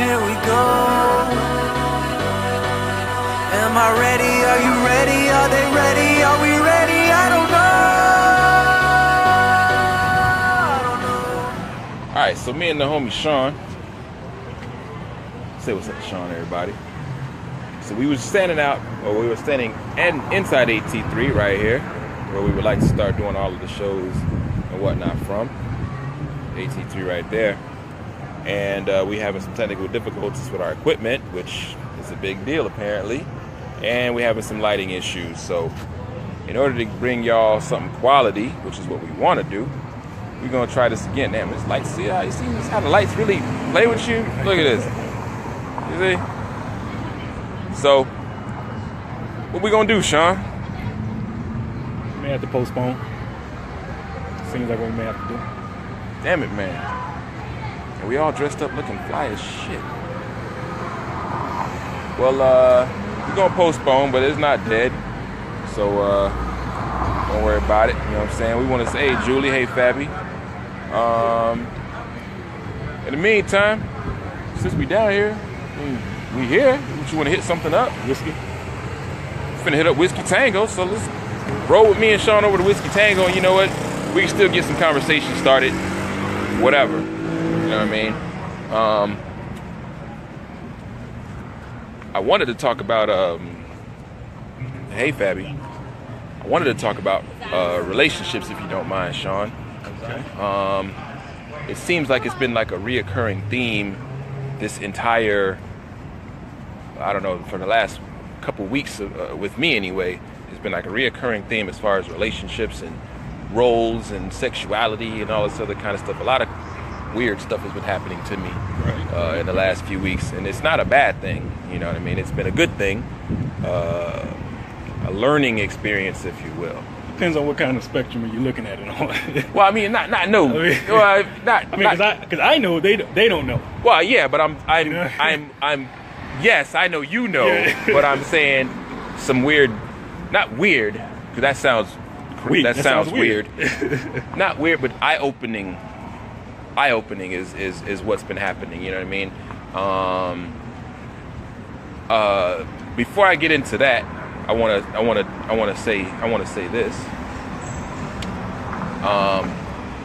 Here we go. Am I ready? Are you ready? Are they ready? Are we ready? I don't know. Alright, so me and the homie Shawn. Say what's up to Shawn, everybody. So we were standing inside AT3 right here, where we would like to start doing all of the shows and whatnot from. AT3 right there. And we having some technical difficulties with our equipment, which is a big deal apparently. And we having some lighting issues. So in order to bring y'all something quality, which is what we want to do, we're going to try this again. Damn, this light, see how the lights really play with you? Look at this. You see? So, what we going to do, Shawn? We may have to postpone. Seems like what we may have to do. Damn it, man. And we all dressed up looking fly as shit. Well, we're going to postpone, but it's not dead. So, don't worry about it. You know what I'm saying? We want to say, hey, Julie, hey, Fabby. In the meantime, since we down here, we here. What, you want to hit something up? Whiskey? Finna hit up Whiskey Tango, so let's roll with me and Shawn over to Whiskey Tango, and you know what? We can still get some conversation started. Whatever. You know what I mean? I wanted to talk about, hey Fabby. I wanted to talk about relationships, if you don't mind, Shawn. Okay. It seems like it's been like a reoccurring theme this entire, I don't know, for the last couple weeks with me anyway. It's been like a reoccurring theme as far as relationships and roles and sexuality and all this other kind of stuff. A lot of weird stuff has been happening to me in the last few weeks, and it's not a bad thing. You know what I mean? It's been a good thing, a learning experience, if you will. Depends on what kind of spectrum you're looking at it on. Well, I mean, not no. Because I know they don't know. Well, yeah, but I'm yes, I know you know, but I'm saying some weird, not weird, because that sounds weird. That sounds weird. Not weird, but eye-opening is what's been happening. You know what I mean? Before I get into that, I want to say this.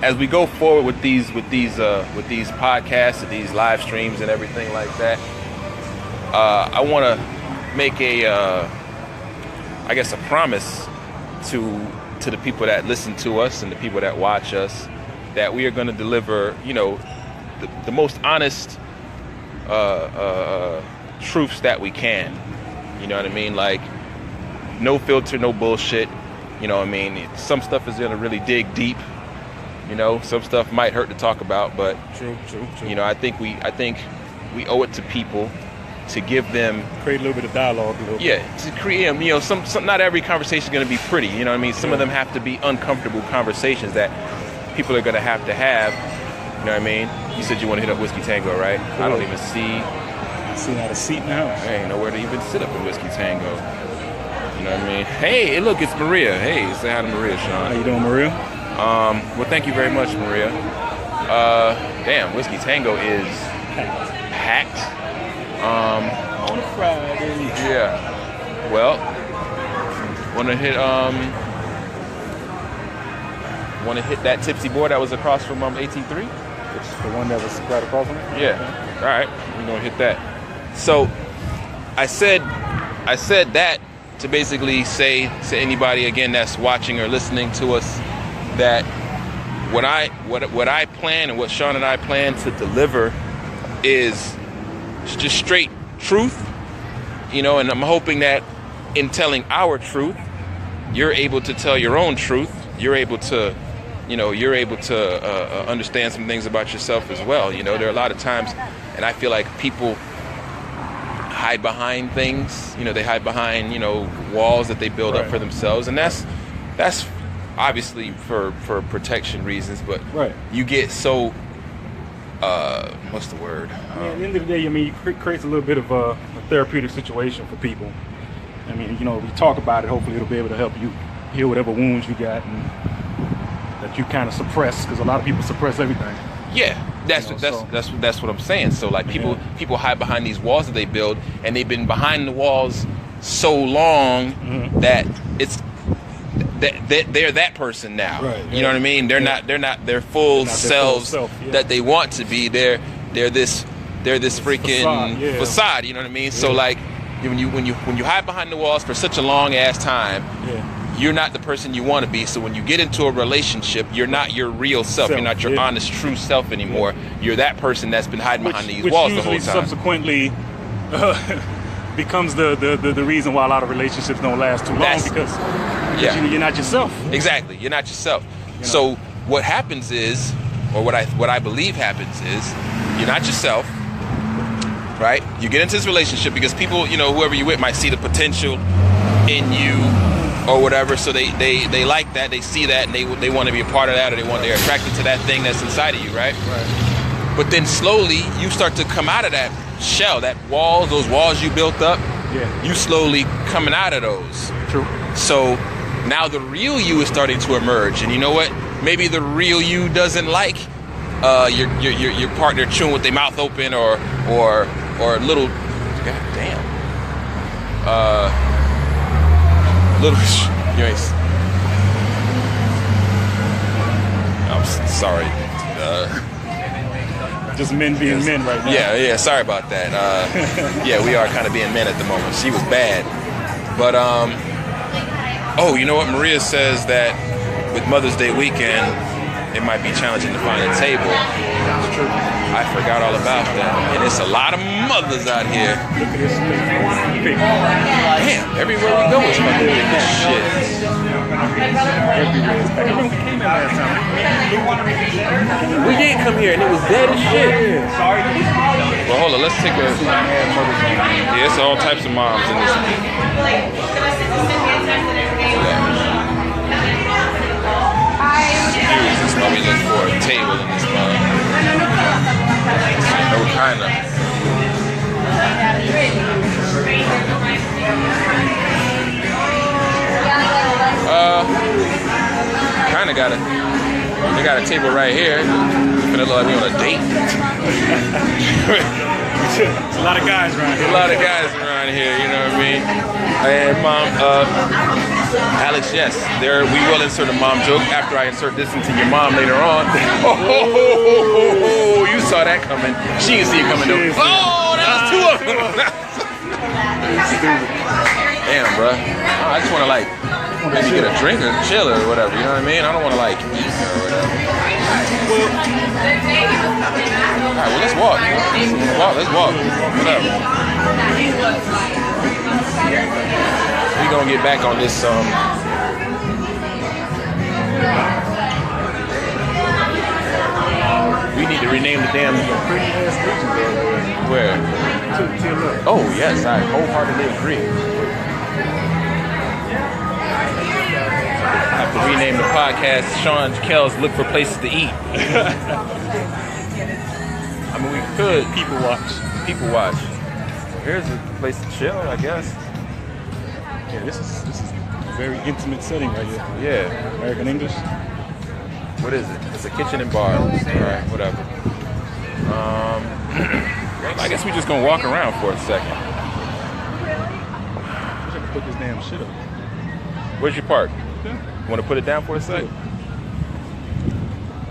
As we go forward with these podcasts and these live streams and everything like that, I want to make a promise to the people that listen to us and the people that watch us, that we are going to deliver, the most honest truths that we can. You know what I mean? Like, no filter, no bullshit. You know what I mean? Some stuff is going to really dig deep. Some stuff might hurt to talk about, but True. I think we owe it to people to give them, create a little bit of dialogue. To create them. Some not every conversation is going to be pretty. You know what I mean? Some of them have to be uncomfortable conversations that people are going to have. You know what I mean? You said you want to hit up Whiskey Tango, right? Cool. I don't even see not a seat in the house. I ain't nowhere to even sit up in Whiskey Tango. You know what I mean? Hey, look, it's Maria. Hey, say hi to Maria, Shawn. How you doing, Maria? Well, thank you very much, Maria. Damn, Whiskey Tango is packed. On a Friday. Yeah. Well, want to hit that tipsy boy that was across from AT3? It's the one that was right across from it? Yeah. Okay. All right. We're gonna hit that. So, I said that to basically say to anybody again that's watching or listening to us that what I plan and what Shawn and I plan to deliver is just straight truth, and I'm hoping that in telling our truth, you're able to tell your own truth. You're able to understand some things about yourself as well. There are a lot of times, and I feel like people hide behind things. They hide behind, walls that they build up for themselves, and that's obviously for protection reasons. But you get so what's the word? At the end of the day, it creates a little bit of a therapeutic situation for people. We talk about it. Hopefully, it'll be able to help you heal whatever wounds you got and that you kind of suppress, because a lot of people suppress everything. Yeah, That's what I'm saying. So like people hide behind these walls that they build, and they've been behind the walls so long that it's that they're that person now. Right, you know what I mean? They're not their full selves that they want to be. They're this freaking facade. You know what I mean? So like when you hide behind the walls for such a long ass time, you're not the person you want to be. So when you get into a relationship, you're not your real self. You're not your honest, true self anymore. You're that person that's been hiding behind these walls the whole time. Subsequently becomes the reason why a lot of relationships don't last too long because you're not yourself. Exactly, you're not yourself. So what happens is, or what I believe happens is, you're not yourself. Right? You get into this relationship because people, whoever you're with might see the potential in you or whatever, so they like that, they see that, and they want to be a part of that, or they're attracted to that thing that's inside of you, right? But then slowly you start to come out of that shell, those walls you built up. You slowly coming out of those. True. So now the real you is starting to emerge, and you know what? Maybe the real you doesn't like your partner chewing with their mouth open or little, goddamn, little, I'm sorry. Just men being men right now. Yeah, sorry about that. We are kind of being men at the moment. She was bad. But, you know what? Maria says that with Mother's Day weekend, it might be challenging to find a table. That's true. I forgot all about that. And it's a lot of mothers out here. Look at this thing. Damn, everywhere we go is fucking big as shit. Everywhere. I remember we came in last time. We did come here and it was dead as shit. Well, hold on, let's take a... Yeah, it's all types of moms in this. This is why we look for a table in this mom. No kind of. Kind of got it. They got a table right here. Gonna look like we on a date. There's a lot of guys around here. A lot of guys around here, you know what I mean? And mom, Alex, yes, we will insert a mom joke after I insert this into your mom later on. Oh, you saw that coming. She didn't see it coming though. Oh, that was two of them. Damn, bro. I just want to maybe get a drink or chill or whatever. You know what I mean? I don't want to eat or whatever. All right, well, let's walk. Let's walk. Whatever. We gonna get back on this. We need to rename the damn. Where? Oh yes, I wholeheartedly agree. I have to rename the podcast Shawn and Kels Look for Places to Eat. I mean, we could people watch. Here's a place to chill, I guess. Yeah, this is a very intimate setting right here. Yeah. American English. What is it? It's a kitchen and bar. All right, whatever. I guess we just gonna walk around for a second. I should have put this damn shit up. Where's your park? Yeah. Want to put it down for a second?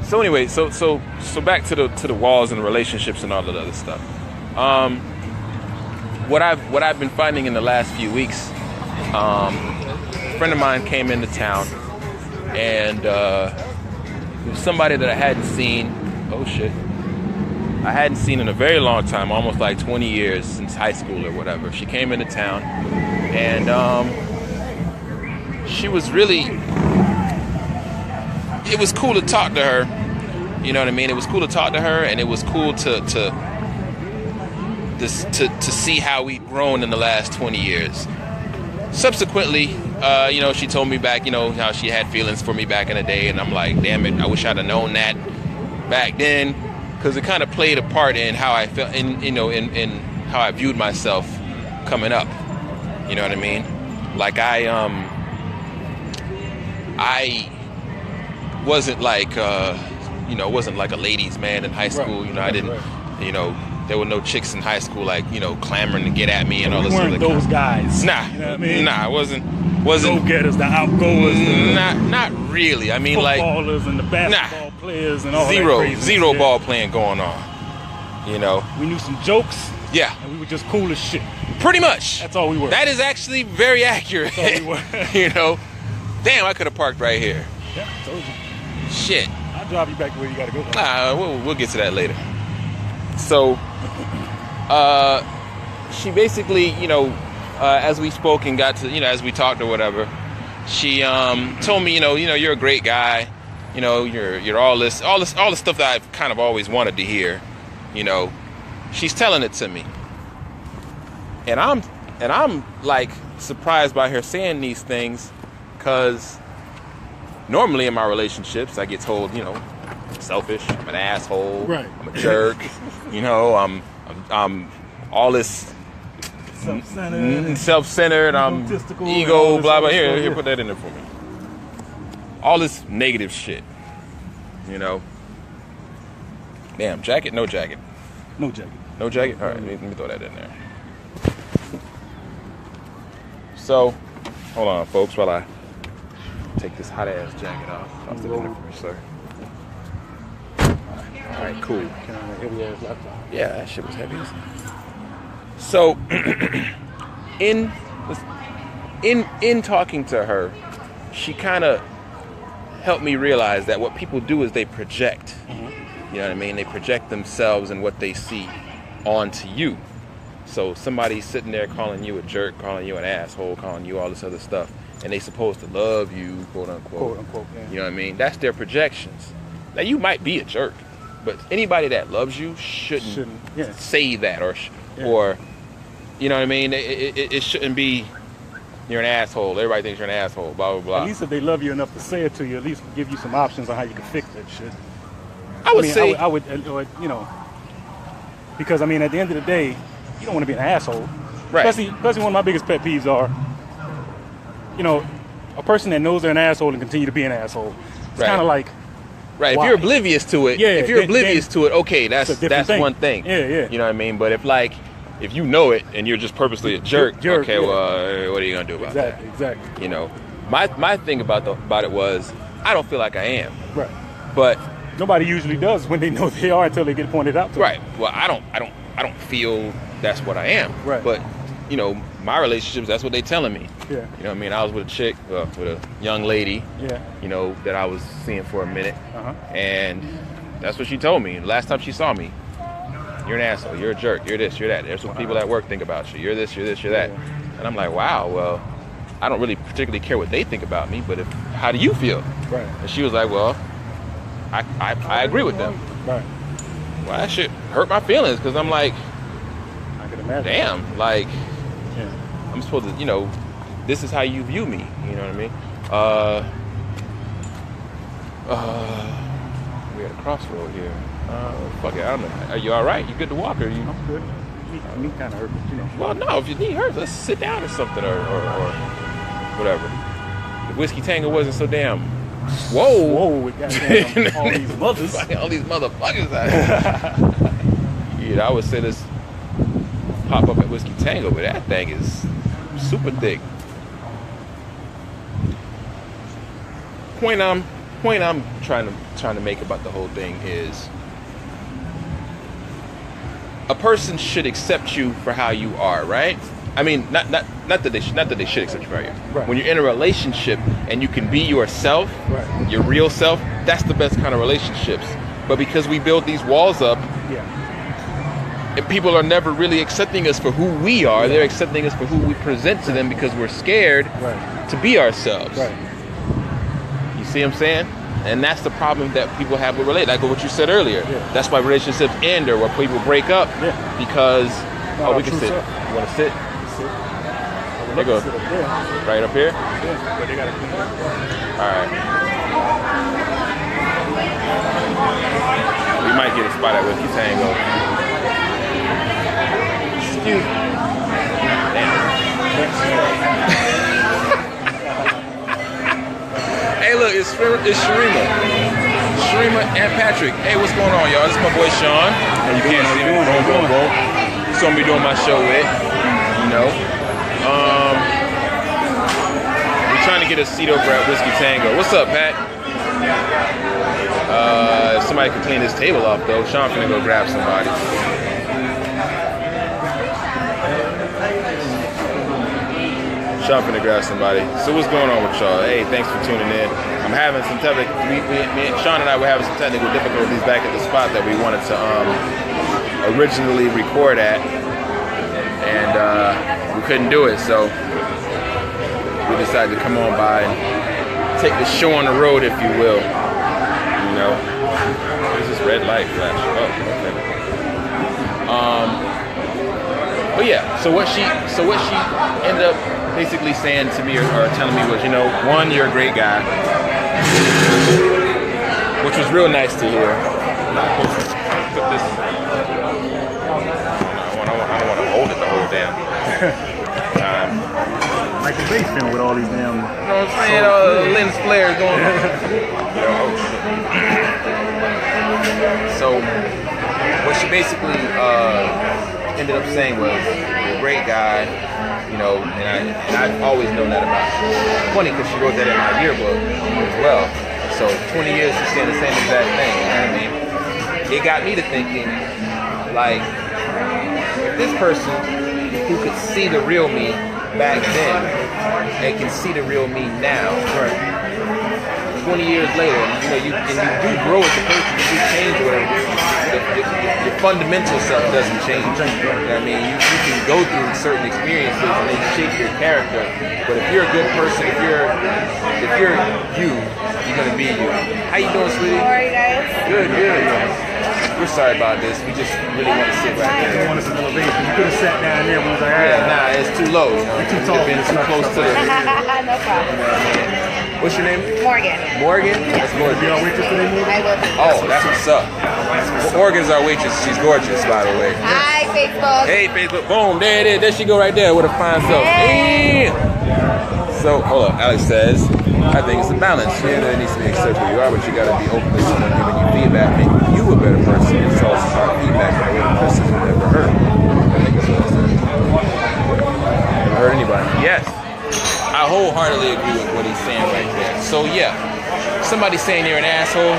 So anyway, so back to the walls and the relationships and all that other stuff. What I've been finding in the last few weeks, a friend of mine came into town, and it was somebody that I hadn't seen. Oh shit! I hadn't seen in a very long time, almost like 20 years since high school or whatever. She came into town, and she was really. It was cool to talk to her. You know what I mean? It was cool to talk to her, and it was cool to see how we'd grown in the last 20 years. Subsequently, she told me back, how she had feelings for me back in the day, and I'm like, damn it, I wish I'd have known that back then, because it kind of played a part in how I felt, in how I viewed myself coming up. You know what I mean? Like I wasn't like you know, wasn't like a ladies' man in high school. Right. You know, I didn't, you know, there were no chicks in high school like, you know, clamoring to get at me and all We this weren't other those guys. Nah, you know what I mean? nah, I wasn't Go-getters, the outgoers, the not really. I mean, like footballers and the basketball players and all that crazy zero shit. ball playing going on. You know, We knew some jokes, yeah, and we were just cool as shit. pretty much. That's all we were. That is actually very accurate. That's all we were. You know, damn, I could have parked right here. Yeah, I told you. Shit. I'll drive you back to where you gotta go. We'll get to that later. So, she basically, you know, as we spoke and got to, you know, as we talked or whatever, she told me, you know, you're a great guy, you know, you're all the stuff that I've kind of always wanted to hear, you know. She's telling it to me, and I'm like surprised by her saying these things, because normally in my relationships I get told, you know, I'm selfish, I'm an asshole, Right. I'm a jerk, you know, I'm all this self-centered, I'm egotistical, ego, blah blah. stuff, Here, yeah. put that in there for me. All this negative shit, you know. Damn, jacket, no jacket. No jacket. No jacket? All right, let me throw that in there. So, hold on, folks, while I take this hot-ass jacket off. I'll sit in there for you, sir. All right, cool. Heavy ass laptop. Yeah, that shit was heavy. So, in talking to her, she kind of helped me realize that what people do is they project. You know what I mean? They project themselves and what they see onto you. So somebody's sitting there calling you a jerk, calling you an asshole, calling you all this other stuff, and they supposed to love you, quote unquote. Quote unquote, yeah. You know what I mean? That's their projections. Now you might be a jerk, but anybody that loves you shouldn't yeah. say that Yeah. or you know what I mean? It shouldn't be you're an asshole. Everybody thinks you're an asshole. Blah blah blah. At least if they love you enough to say it to you, at least give you some options on how you can fix that shit. I would say I would, you know, because I mean, at the end of the day, you don't want to be an asshole. Right. Especially one of my biggest pet peeves are, you know, a person that knows they're an asshole and continue to be an asshole. It's Right. kind of like, right. why? If you're oblivious to it, Yeah, if you're then- oblivious to it, okay, it's a that's different thing. one thing. Yeah, yeah. You know what I mean? But if you know it and you're just purposely a jerk, okay, yeah. well, what are you gonna do about that? Exactly. You know, my thing about it was I don't feel like I am, Right. but Nobody usually does when they know they are until they get pointed out to them. right. Well, I don't feel that's what I am. Right. But you know, my relationships, that's what they telling me. Yeah. You know what I mean? I was with a chick, with a young lady, Yeah. you know, that I was seeing for a minute. Uh-huh. And that's what she told me. Last time she saw me, you're an asshole, you're a jerk, you're this, you're that. There's what people at work think about you. You're this, you're this, you're that. Yeah. And I'm like, wow, well, I don't really particularly care what they think about me, but how do you feel? Right. And she was like, well, I agree with them. Right. Well, that shit hurt my feelings because I'm like, I can imagine. damn, like, Yeah. I'm supposed to, you know, this is how you view me. You know what I mean? We're at a crossroad here. Fuck it, I don't know. Are you all right? You good to walk? Or you? I'm good. Me kind of hurt, but you know. Well, no. If your knee hurts, let's sit down or something, or whatever. The whiskey tango wasn't so damn. Whoa! Whoa, with goddamn all these mothers. All these motherfuckers out here. Yeah, I would say this pop up at Whiskey Tango, but that thing is super thick. Point I'm trying to make about the whole thing is a person should accept you for how you are, right? I mean, not that they should accept you for how you are. Right. When you're in a relationship and you can be yourself, Right. your real self, that's the best kind of relationships. But because we build these walls up, Yeah. and people are never really accepting us for who we are, they're accepting us for who we present to them because we're scared Right. to be ourselves. Right. You see what I'm saying? And that's the problem that people have with relationships. Like what you said earlier. Yeah. That's why relationships end or why people break up. Yeah. Because, Not we our can true sit. self. You want to sit? There go. Sit up there. Right up here? Yeah. But they gotta clean up. All right. We might get a spot at Whiskey Tango. Excuse me. Damn. Hey, look, it's Sharima. Sharima and Patrick. Hey, what's going on, y'all? This is my boy Shawn. How You can't see me. Boom. So I'm gonna be doing my show with, you know. We're trying to get a seat over at Whiskey Tango. What's up, Pat? If somebody can clean this table off, though, Sean finna go grab somebody. Sean finna grab somebody. So what's going on with y'all? Hey, thanks for tuning in. I'm having some technical. Sean and I were having some technical difficulties back at the spot that we wanted to originally record at, and we couldn't do it. So we decided to come on by and take the show on the road, if you will. You know, there's this red light flash. Oh, okay. But yeah, so what she ended up basically saying to me or telling me was, you know, one, you're a great guy, which was real nice to hear. Put this. I don't want to hold it the whole damn time. Like the bass film with all these damn. You know what I'm saying? All the lens flares going on. So what she basically ended up saying was, you're a great guy, you know, and I've always known that about her. Funny because she wrote that in my yearbook as well. So 20 years she's saying the same exact thing, you know what I mean? It got me to thinking, like, if this person who could see the real me back then and can see the real me now, 20 years later, you know, you do grow as a person, you do change or whatever. Your fundamental self doesn't change. You know what I mean? You can go through certain experiences and they shape your character. But if you're a good person, if you're you're gonna be you. How you doing, sweetie? How are you guys? Good. We're sorry about this. We just really want to sit right I there. want us an elevation. You could have sat down there. We was like, Yeah, nah, it's too low. You're too tall. Been too close to the. No problem. What's your name? Morgan. Morgan? That's gorgeous. Be our waitress today, Morgan? I will be. Oh, that's what's up. Morgan's our waitress. She's gorgeous, by the way. Hi, Facebook. Hey, Facebook. Boom. There it is. There she go right there with a fine self. Hey. So, hold up. Alex says, I think it's a balance. Yeah, there needs to be accept who you are, but you got to be open to someone giving you feedback, making you a better person. It's also about feedback that way criticism never hurt. I think that's what I said. Never hurt anybody. Yes. I wholeheartedly agree with what he's saying right there. So yeah, somebody saying you're an asshole,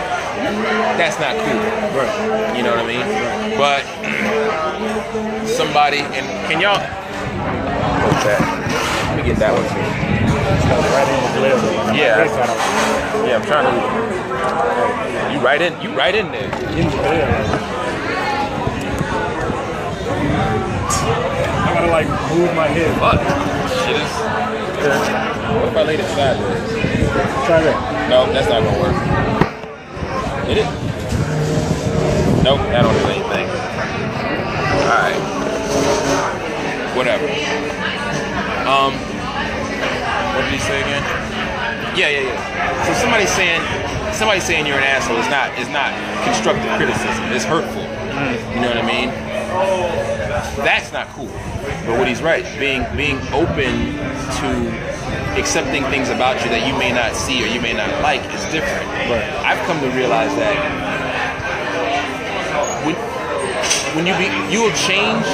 that's not cool. Right. You know what I mean? But somebody, and can y'all hold that? Let me get that one too. Right in the glare. Yeah. Yeah, I'm trying to. You right in there. In the glare. I gotta like move my head. Fuck. Shit is. What if I laid it sideways? Try that. No, that's not gonna work. Did it? Nope, that don't do anything. Alright. Whatever. What did he say again? Yeah. So somebody saying you're an asshole is not constructive criticism. It's hurtful. You know what I mean? That's not cool. But what he's right, being open to accepting things about you that you may not see or you may not like is different. Right. I've come to realize that when you'll change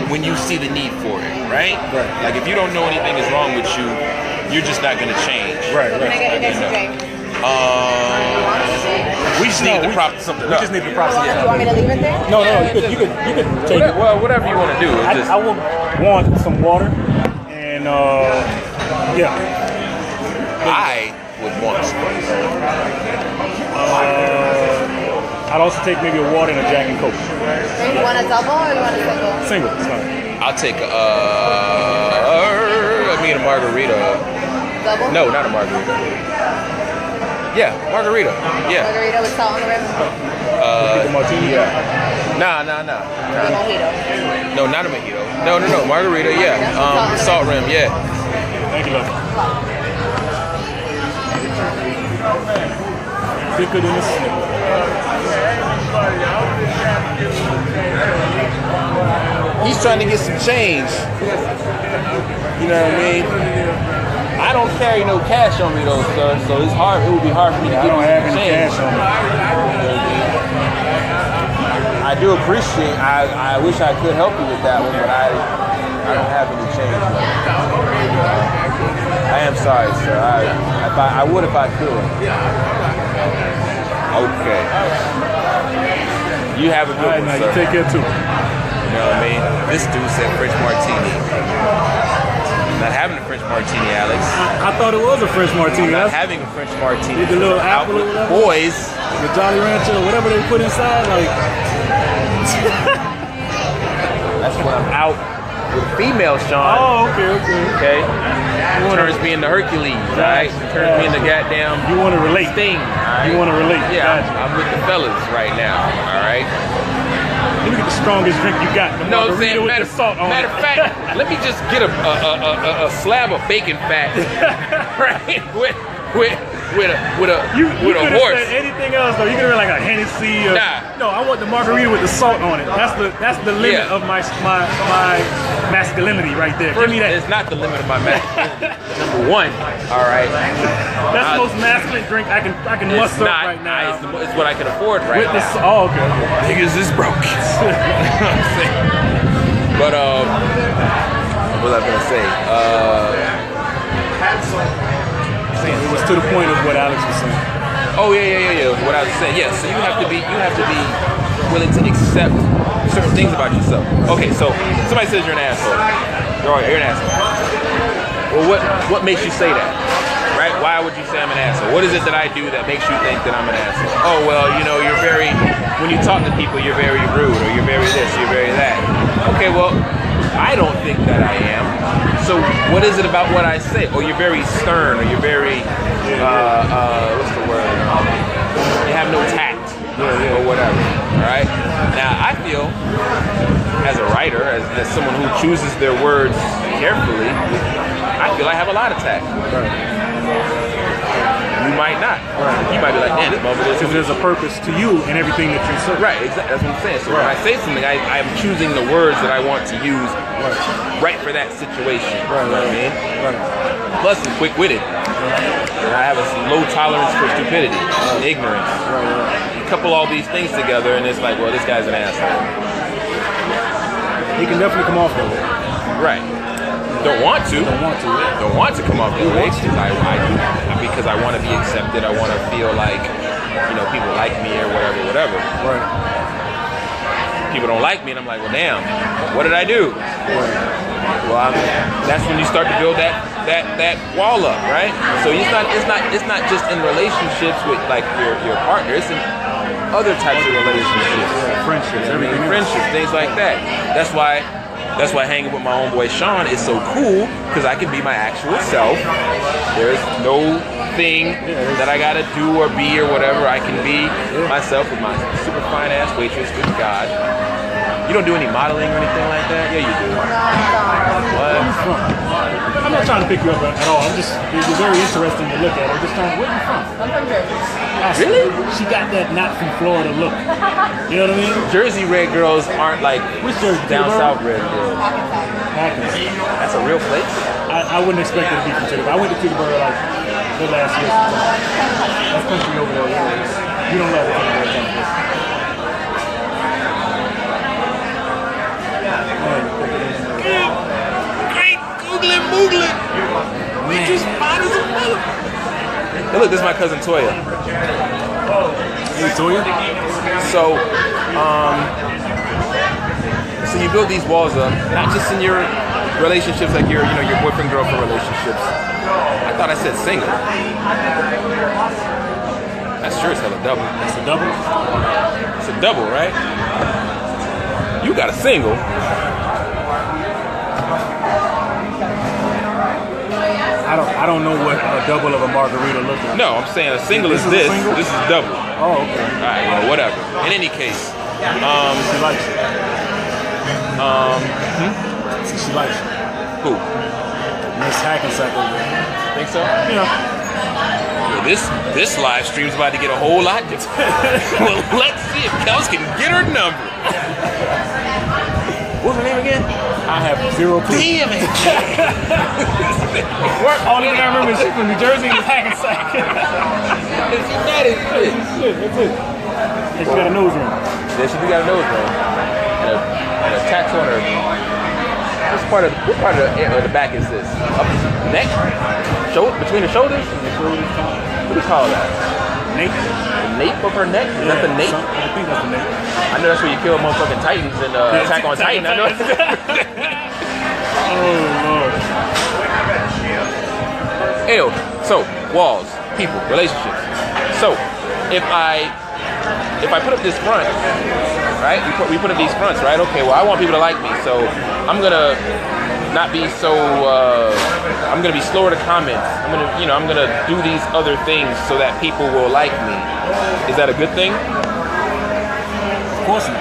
when you see the need for it, right? Right. Like if you don't know anything is wrong with you, you're just not gonna change. Right. Can I get you guys a drink? We just need to prop something up. We just need to prop something You want me to leave it there? No, you could take it. Well, whatever you want to do. It's just, I would want some water and yeah. I would want some. I'd also take maybe a water and a Jack and Coke. You want a double or you want a single? Single, it's fine. I'll take me and a margarita. Double? No, not a margarita. Yeah, margarita. Yeah. Margarita with salt on the rim? Take a martini. Yeah. Nah. A mojito. No, not a mojito. No. Margarita. Yeah. Salt rim. Yeah. Thank you, love. Thicker than a snip. He's trying to get some change. You know what I mean? I don't carry no cash on me though, sir. So it's hard. It would be hard for me to I give don't you have some any change. cash on me. I do appreciate. I wish I could help you with that one, but I don't have any change. I am sorry, sir. I would if I could. Okay. You have a good All right, one, now sir. you take care too. You know what I mean? This dude said French martini. Not having a French martini, Alex. I thought it was a French martini. Not That's having a French martini. With the little Out apple or with whatever? boys. the Jolly Rancher or whatever they put inside. Like, That's when I'm out with female Shawn. oh, okay. Okay? Turns me into Hercules, right? Turns me into goddamn You want to relate? Sting. Right? You want to relate? Yeah, Gotcha. I'm with the fellas right now, all right? Let me get the strongest drink you got. The No, I'm margarita saying, with the salt on matter it. of fact, let me just get a slab of bacon fat, right? With a could've horse. said anything else though. You could have like a Hennessy. Or, Nah. No, I want the margarita with the salt on it. That's the limit Yeah. of my masculinity right there. Give me that. It's not the limit of my masculinity. Number one, all right. That's the most masculine drink I can It's muster not. up right now. It's what I can afford right With the now. oh, okay. Niggas is broke. I'm saying. But what was I gonna say? It was to the point of what Alex was saying. Oh yeah. What I was saying. Yeah. So you have to be willing to accept certain things about yourself. Okay. So somebody says you're an asshole. You're an asshole. Well, what makes you say that? Right? Why would you say I'm an asshole? What is it that I do that makes you think that I'm an asshole? Oh well, when you talk to people, you're very rude, or you're very this, you're very that. Okay, well, I don't think that I am. So what is it about what I say? Or you're very stern, or you're very, what's the word? You have no tact, or whatever, all right? Now, I feel, as a writer, as someone who chooses their words carefully, I feel I have a lot of tact. You might not. You might be like, man, this motherfucker. Because there's a purpose to you in everything that you say. Right, exactly. That's what I'm saying. So when I say something, I'm choosing the words that I want to use right for that situation. You know what I mean? Plus, I'm quick-witted. And I have a low tolerance for stupidity and ignorance. You couple all these things together, and it's like, well, this guy's an asshole. He can definitely come off that way. Right. Don't want to come off that way because I want to be accepted. I want to feel like, people like me or whatever. Right. People don't like me, and I'm like, well, damn, what did I do? Well, that's when you start to build that wall up, right? So it's not just in relationships with like your partner. It's in other types of relationships, Friendships, everything. friendships, things like that. That's why hanging with my homeboy Shawn is so cool, because I can be my actual self. There's no thing that I gotta do or be or whatever. I can be myself with my super fine ass waitress. Good God. You don't do any modeling or anything like that? Yeah, you do. What? I'm not trying to pick you up at all. You're very interesting to look at. I'm just trying, where are you from? I'm from Jersey. Really? She got that not from Florida look. You know what I mean? Jersey red girls aren't like Which Jersey? down Peterborough? south red girls. Hackensack. That's a real place? I wouldn't expect it to be from Peterborough. I went to Peterborough like the last year. That's country over there. You don't love it. Great googling moogling. We just fine as a mother. Hey, look, this is my cousin Toya. Hey, Toya? So you build these walls up, not just in your relationships, like your boyfriend girlfriend relationships. I thought I said single. That's sure as hell a double. It's a double? It's a double, right? You got a single. I don't know what a double of a margarita looks like. No, I'm saying a single is This is a this. single? This is double. Oh, okay. All right, well, whatever. In any case, She likes it. She likes it. who? Miss Hackensack over there. Think so? Yeah. Well, this live stream's about to get a whole lot different. Well, let's see if Kels can get her number. What's her name again? I have zero clue. Damn it! Only thing I remember is she from New Jersey and Hackensack. That is it. That's it. And she got a nose ring. Yeah, she do got a nose ring and a tattoo on her. What part of the back is this? Up neck? Shoulder? Between the shoulders? What do you call that? Nape. The nape of her neck? Is that the nape? I think that's the nape. I know that's where you kill motherfucking Titans in Attack on Titan. I know. Oh Lord. Ew. So, walls, people, relationships. So, if I put up this front, right? We put up these fronts, right? Okay, well, I want people to like me, so I'm gonna not be so. I'm gonna be slower to comment. I'm gonna do these other things so that people will like me. Is that a good thing? Of course not.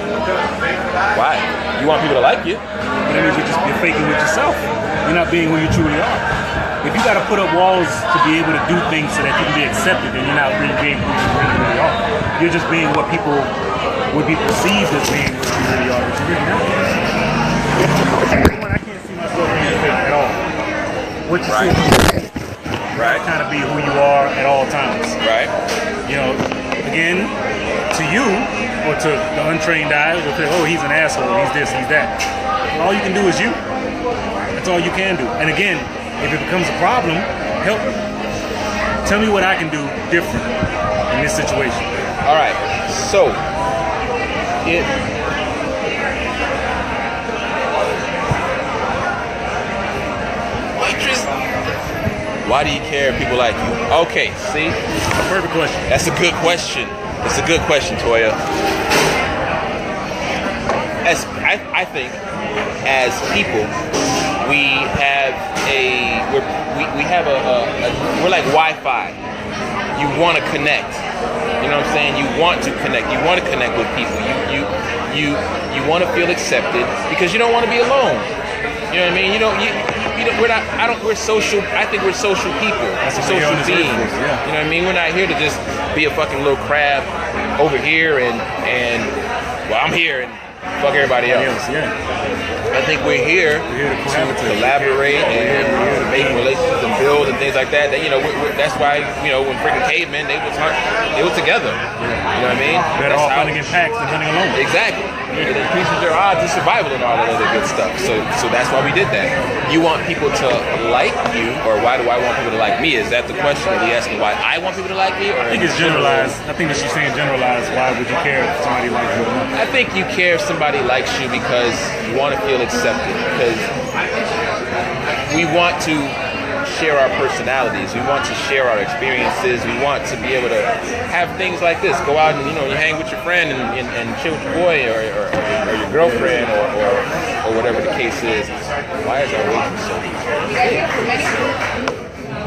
Why? You want people to like you? But that means you're faking with yourself. You're not being who you truly are. If you got to put up walls to be able to do things so that you can be accepted, then you're not really being who you really are. You're just being what people would be perceived as being what you really are, but you really not. I can't see myself being fake at all. What you see, Right. kind of be who you are at all times. Right. You know, again, to you or to the untrained eye, they'll say, "Oh, he's an asshole. He's this. He's that." Well, all you can do is you. That's all you can do. And again, if it becomes a problem, help me. Tell me what I can do different in this situation. All right. So, why do you care if people like you? Okay, see? Perfect question. That's a good question. It's a good question, Toya. I think as people, we're like Wi-Fi. You want to connect. You know what I'm saying? You want to connect. You want to connect with people. You want to feel accepted because you don't want to be alone. You know what I mean? We're social. I think we're social people. Social beings. Yeah. You know what I mean? We're not here to just be a fucking little crab over here and well, I'm here and fuck everybody else. Yeah. I think we're here to collaborate and make relationships and build and things like that. That's why when freaking cavemen they were together. You know what I mean? Better off hunting in packs than hunting alone. Exactly. It increases your odds of survival and all that other good stuff. So that's why we did that. You want people to like you, or why do I want people to like me? Is that the question? Are you asking why I want people to like me? Or I think it's generalized. I think that she's saying generalized. Why would you care if somebody likes you or not? I think you care if somebody likes you because you want to feel accepted. Because we want to share our personalities. We want to share our experiences. We want to be able to have things like this. Go out and you hang with your friend and chill with your boy or your girlfriend or whatever the case is. Why is our waitress so deep?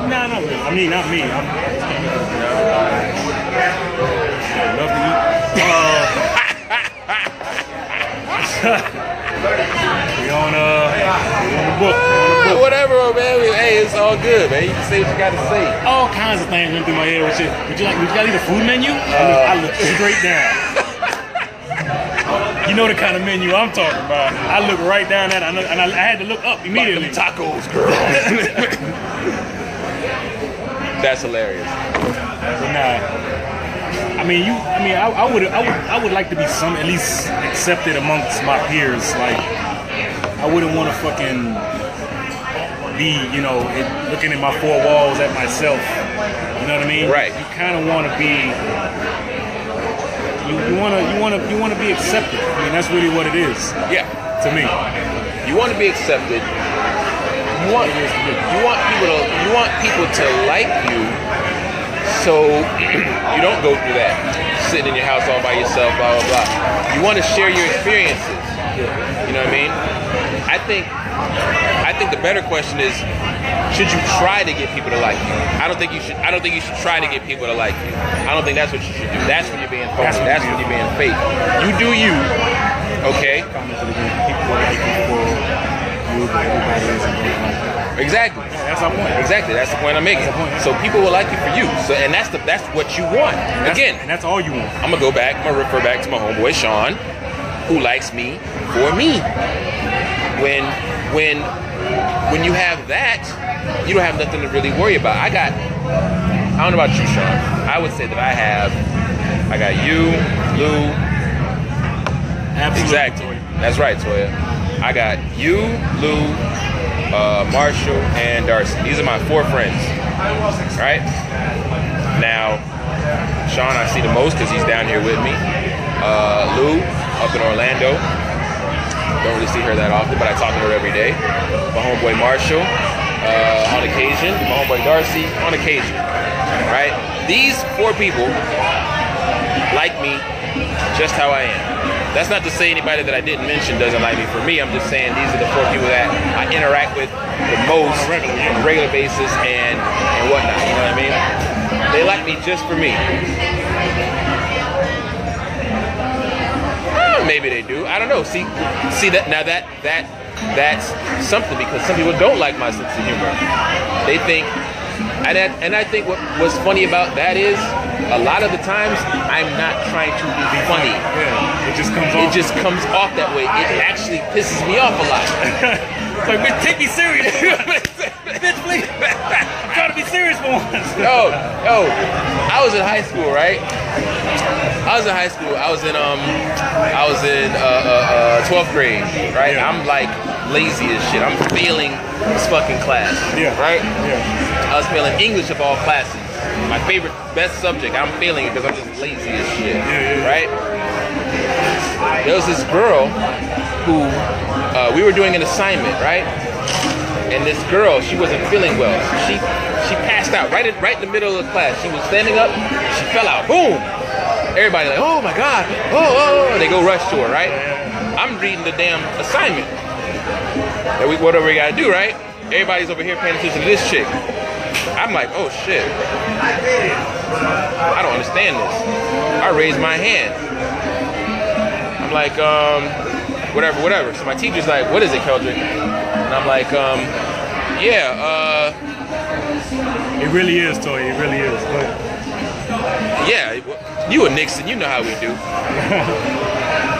No, not really. I mean, not me. I love to eat. We on the book. Whatever, man. Hey, it's all good, man. You can say what you got to say. All kinds of things went through my head. Would you guys eat a food menu? I look straight down. You know the kind of menu I'm talking about. I look right down at it, and I had to look up immediately. Tacos, girl. That's hilarious. But nah. I would like to be at least accepted amongst my peers. Like, I wouldn't want to fucking be, looking at my four walls at myself. You know what I mean? Right. You kind of want to be. You want to be accepted. I mean, that's really what it is. Yeah. To me. You want to be accepted. You want people to like you. So you don't go through that, sitting in your house all by yourself, blah, blah, blah. You want to share your experiences. You know what I mean? I think the better question is, should you try to get people to like you? I don't think you should try to get people to like you. I don't think that's what you should do. That's when you're being phony. That's when you're being fake. You do you. Okay? People like you for you, but everybody isn't like that. Exactly. That's our point. Exactly. That's the point I'm making. So people will like you for you. So and that's what you want. Again. And that's all you want. I'm gonna refer back to my homeboy Shawn. who likes me for me. When you have that, you don't have nothing to really worry about. I don't know about you, Shawn. I would say that I got you, Lou. Absolutely. Exactly. That's right, Toya. I got you, Lou, Marshall, and Darcy. These are my 4 friends. Right? Now, Shawn I see the most because he's down here with me. Lou, up in Orlando. Don't really see her that often, but I talk to her every day. My homeboy Marshall, on occasion. My homeboy Darcy, on occasion. Right? These 4 people like me just how I am. That's not to say anybody that I didn't mention doesn't like me for me. I'm just saying these are the 4 people that I interact with the most on a regular basis and whatnot. You know what I mean? They like me just for me. Maybe they do. I don't know. See that now that's something because some people don't like my sense of humor. They think, and I think what's funny about that is a lot of the times I'm not trying to be funny. Yeah, it just comes off. It just comes off that way. It actually pisses me off a lot. It's like, bitch, take me serious. Bitch, please. I'm trying to be serious for once. Yo, I was in high school, right? I was in 12th grade, right? Yeah. I'm like lazy as shit. I'm failing this fucking class, right? Yeah. I was failing English of all classes. My favorite, best subject. I'm failing it because I'm just lazy as shit, right? There was this girl who we were doing an assignment, right? And this girl, she wasn't feeling well. So she passed out right in the middle of the class. She was standing up, she fell out. Boom! Everybody like, oh my God, oh, they go rush to her, right? I'm reading the damn assignment. Whatever we gotta do, right? Everybody's over here paying attention to this chick. I'm like, oh shit. I don't understand this. I raise my hand. I'm like, whatever. So my teacher's like, what is it, Keldrick? And I'm like, It really is, Toy. It really is. But yeah, you and Nixon, you know how we do.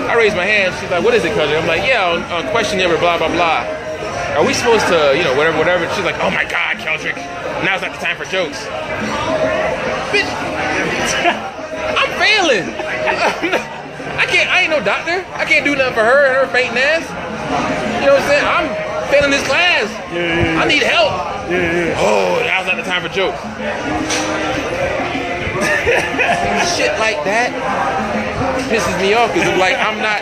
I raise my hand. She's like, what is it, Keldrick? I'm like, yeah, on question number, blah, blah, blah. Are we supposed to, whatever? She's like, oh my God, Keldrick, now's not the time for jokes. Bitch, I'm failing. I ain't no doctor. I can't do nothing for her and her fainting ass. You know what I'm saying? I'm failing this class. Yeah. I need help. Yeah. Oh, now's not the time for jokes. Shit like that pisses me off because like I'm not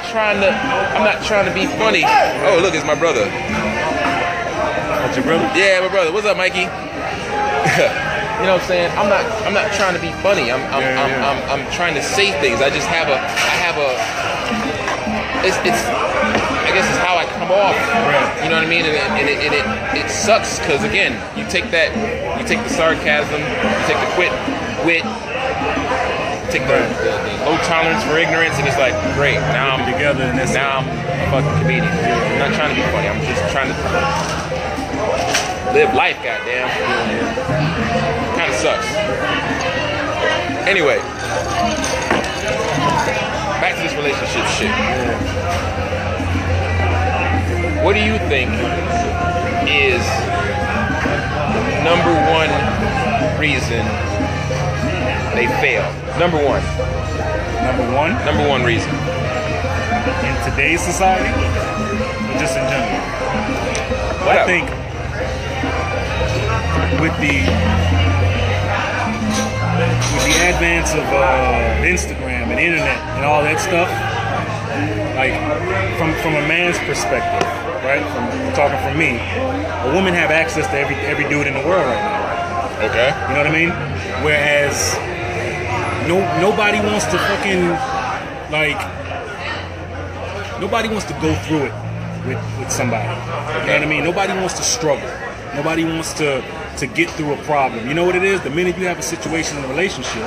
trying to be funny. Oh look, it's my brother. That's your brother? Yeah, my brother. What's up, Mikey? You know what I'm saying? I'm not trying to be funny. I'm trying to say things. I have a I guess it's how I come off. Right. You know what I mean? And it sucks because again, you take the sarcasm, you take the wit, take the low tolerance for ignorance, and it's like, great, now I'm together and that's now I'm a fucking comedian. I'm not trying to be funny, I'm just trying to live life, goddamn. Kinda sucks. Anyway. Back to this relationship shit. What do you think is number one reason they fail? Number one reason. In today's society, or just in general? Whatever. I think with the advance of Instagram and internet and all that stuff, like from a man's perspective, right? Talking from me, a woman have access to every dude in the world right now. Okay. You know what I mean? Whereas nobody wants to fucking nobody wants to go through it with somebody. You know what I mean? Nobody wants to struggle. Nobody wants to get through a problem. You know what it is? The minute you have a situation in a relationship,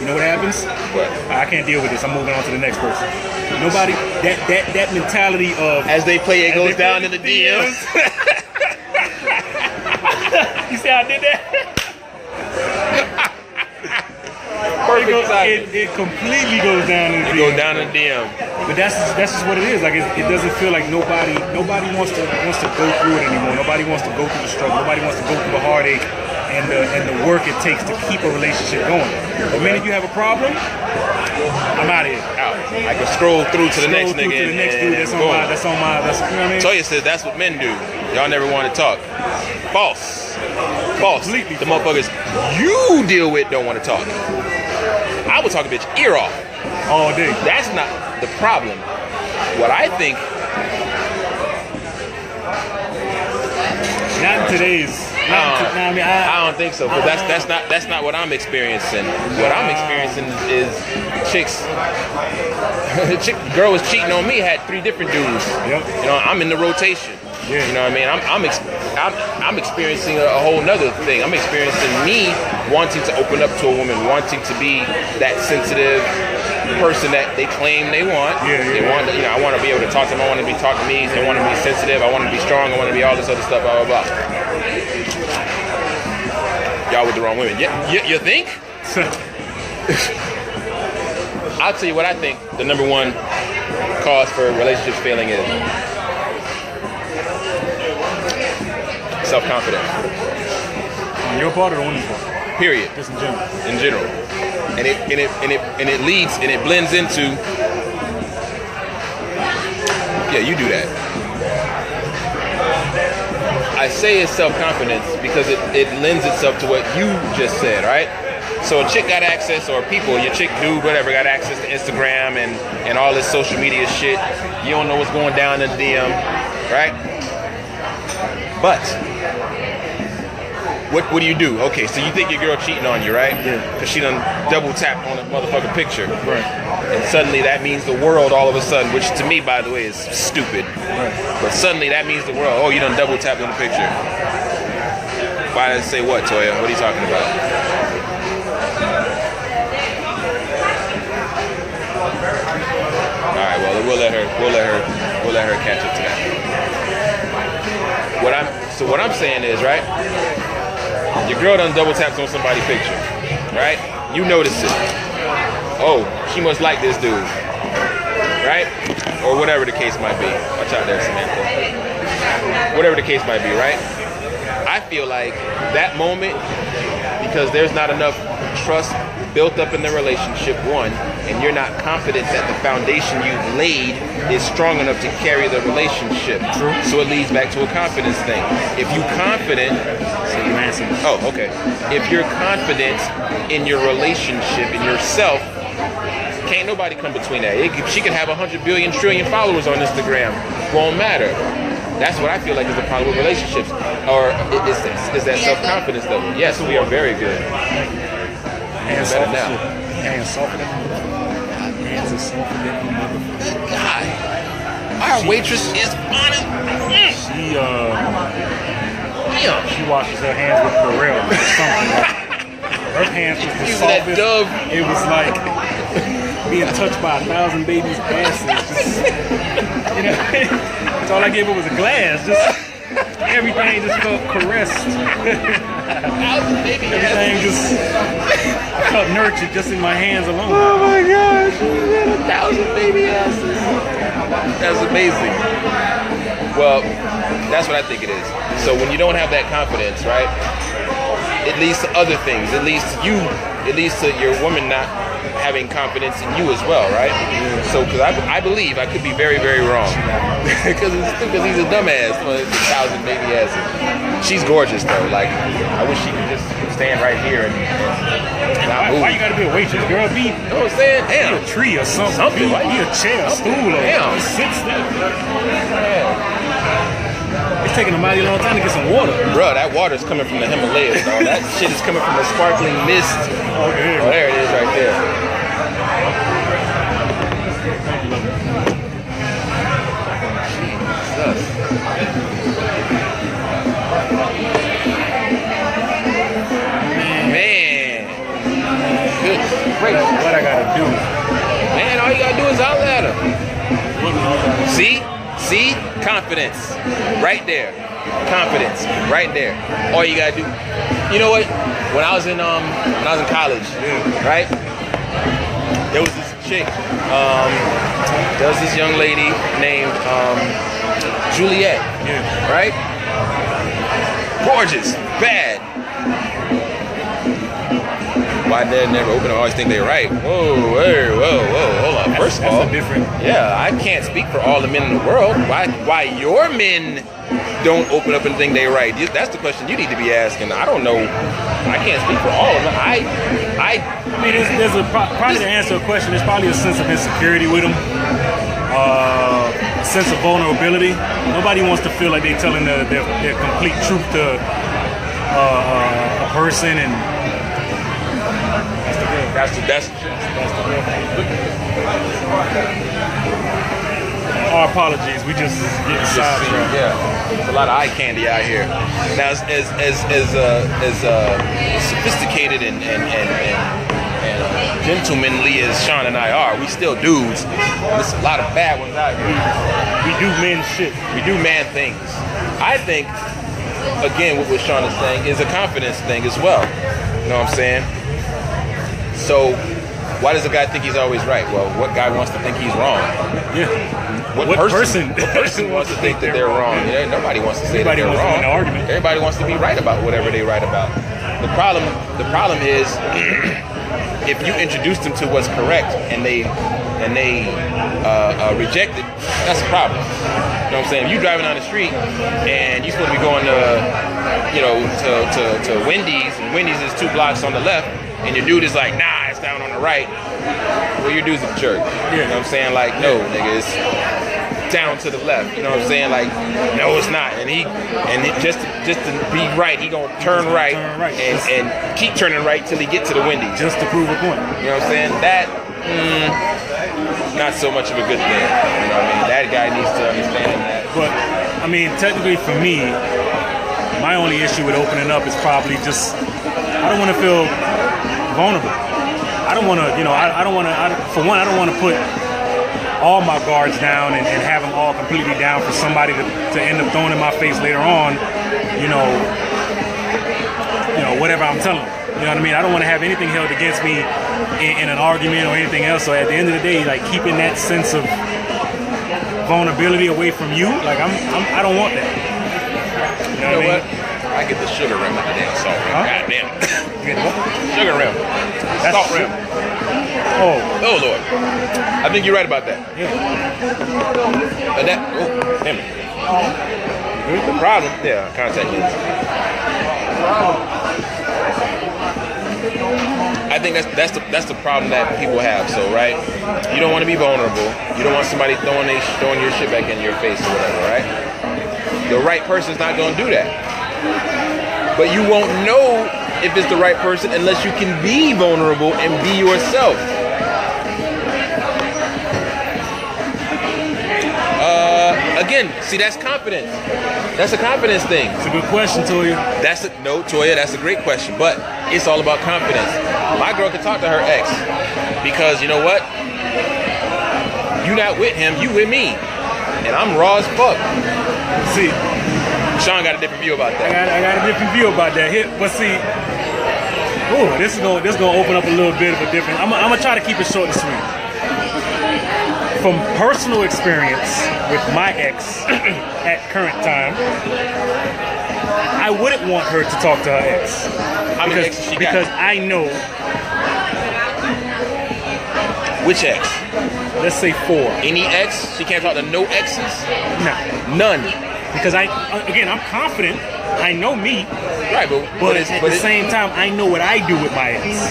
you know what happens? What? I can't deal with this. I'm moving on to the next person. Nobody, that mentality of... As they play, it goes down in the DMs. You see how I did that? Perfect timing. It completely goes down in the It goes down in the DM. But that's just what it is. Like it doesn't feel like nobody wants to go through it anymore. Nobody wants to go through the struggle. Nobody wants to go through the heartache and the work it takes to keep a relationship going. The minute you have a problem, I'm out of here. Out. I can scroll through to the next nigga. To the next dude that's on my, you know what I mean? Toya says that's what men do. Y'all never want to talk. False. Completely The motherfuckers you deal with don't want to talk. I would talk a bitch ear off. all day. That's not the problem. What I think. Not in today's. I don't think so. But that's not what I'm experiencing. What I'm experiencing is chicks. Girl was cheating on me. Had 3 different dudes. Yep. You know, I'm in the rotation. Yeah. You know what I mean? I'm experiencing a whole nother thing. I'm experiencing me wanting to open up to a woman, wanting to be that sensitive person that they claim they want. They want, you know, I want to be able to talk to them. I want to be talking to me. They want to be sensitive. I want to be strong. I want to be all this other stuff. Blah blah blah. Y'all with the wrong women. You think? I'll tell you what I think the number one cause for relationships failing is self-confidence. On your part or the woman's part? Period. Just in general. In general. And it leads and it blends into, yeah, you do that. I say it's self-confidence because it lends itself to what you just said, right? So a chick got access, or people, your chick, dude, whatever, got access to Instagram and all this social media shit. You don't know what's going down in the DM, right? But what do you do? Okay, so you think your girl cheating on you, right? Yeah. Because she done double tapped on a motherfucking picture. Right. And suddenly that means the world all of a sudden, which to me, by the way, is stupid. Right. But suddenly that means the world. Oh, you done double tapped on the picture. Why does it say what, Toya? What are you talking about? All right, well, we'll let her catch up to that. What I'm saying is, right? Your girl done double tapped on somebody's picture, right? You notice it. Oh, she must like this dude, right? Or whatever the case might be. Watch out there, Samantha. Whatever the case might be, right? I feel like that moment, because there's not enough trust built up in the relationship, one, and you're not confident that the foundation you've laid is strong enough to carry the relationship. True. So it leads back to a confidence thing. If you confident, oh, okay. If you're confident in your relationship, in yourself, can't nobody come between that. She could have 100 billion trillion followers on Instagram. Won't matter. That's what I feel like is the problem with relationships. Or is that self-confidence level. Yes, we are very good. Hands better soft now. Hands softer than hands are softer than Good guy. Our waitress is fine as She washes her hands with Purell or something. Her hands was the Using that softest. Dove. It was like being touched by 1,000 babies' asses. Just, you know, that's all I gave her was a glass. Just everything just felt caressed. Everything just felt nurtured just in my hands alone. Oh my gosh, you had 1,000 baby asses. That's amazing. Well, that's what I think it is. So when you don't have that confidence, right, it leads to other things. It leads to you. It leads to your woman not having confidence in you as well, right? Yeah. So, because I believe, I could be very, very wrong. Because he's a dumbass. 1,000 baby asses. She's gorgeous though. Like, I wish she could just stand right here and not move. Why you gotta be a waitress, girl? Be You know what I'm saying? Damn. a tree or something. Be a chair, a stool, or Damn. sit still. It's taking a mighty long time to get some water. Bruh, that water's coming from the Himalayas, dog. That shit is coming from the sparkling mist. Oh, there. Oh, there it is right there. Jesus. Man. Good. Great. What I gotta do? Man, all you gotta do is holler at her. See? Confidence. Right there. Confidence, right there. All you gotta do. You know what? When I was in college, right? There was this chick. There was this young lady named Juliet. Right? Gorgeous, bad. Why they never open and always think they're right? Whoa, hold on. First of all, yeah, I can't speak for all the men in the world. Why your men don't open up and think they're right? That's the question you need to be asking. I don't know. I can't speak for all of them. I mean, there's probably to answer a question. There's probably a sense of insecurity with them. A sense of vulnerability. Nobody wants to feel like they're telling their complete truth to a person, and that's the our apologies. We just getting sidetracked. Yeah, there's a lot of eye candy out here. Now, as sophisticated and gentlemanly as Shawn and I are, we still dudes. There's a lot of bad ones out here. We do men shit. We do man things. I think, again, what Shawn is saying is a confidence thing as well. You know what I'm saying? So, why does a guy think he's always right? Well, what guy wants to think he's wrong? Yeah. What person wants to think that they're wrong? Yeah, nobody wants to say that they're wrong. Everybody wants to be right about whatever they write about. The problem is if you introduce them to what's correct and they reject it, that's a problem. You know what I'm saying? If you driving down the street and you're supposed to be going to Wendy's, and Wendy's is 2 blocks on the left, and your dude is like, nah, it's down on the right. Well, your dude's a jerk. You know what I'm saying? Like, no, nigga, it's down to the left. You know what I'm saying? Like, no, it's not. And just to be right, he gonna turn right and keep turning right till he get to the Wendy's. Just to prove a point. You know what I'm saying? That not so much of a good thing. You know what I mean? That guy needs to understand that. But I mean, technically for me, my only issue with opening up is probably just I don't want to feel vulnerable. I don't want to, I don't want to, for one, I don't want to put all my guards down and have them all completely down for somebody to end up throwing in my face later on, whatever I'm telling them. You know what I mean? I don't want to have anything held against me in an argument or anything else. So at the end of the day, like keeping that sense of vulnerability away from you, like I don't want that. You know what? I get the sugar rim with the damn salt rim. Huh? God damn it. You get what? Sugar rim. That's salt rim. Oh Lord. I think you're right about that. Yeah. But damn it. The problem, contact lens. I think that's the problem that people have. So right, you don't want to be vulnerable. You don't want somebody throwing your shit back in your face or whatever, right? The right person's not gonna do that. But you won't know if it's the right person unless you can be vulnerable and be yourself. Again, see, that's confidence. That's a confidence thing. It's a good question, Toya. Toya, that's a great question. But it's all about confidence. My girl can talk to her ex because you know what? You not with him, you with me, and I'm raw as fuck. See. Shawn got a different view about that. I got a different view about that. But see, this is gonna open up a little bit of a different. I'm gonna try to keep it short and sweet. From personal experience with my ex at current time, I wouldn't want her to talk to her ex. How many exes she got? Because I know. Which ex? Let's say 4. Any ex? She can't talk to no exes? No. None. Because I'm confident. I know me. Right, but at the same time, I know what I do with my ex.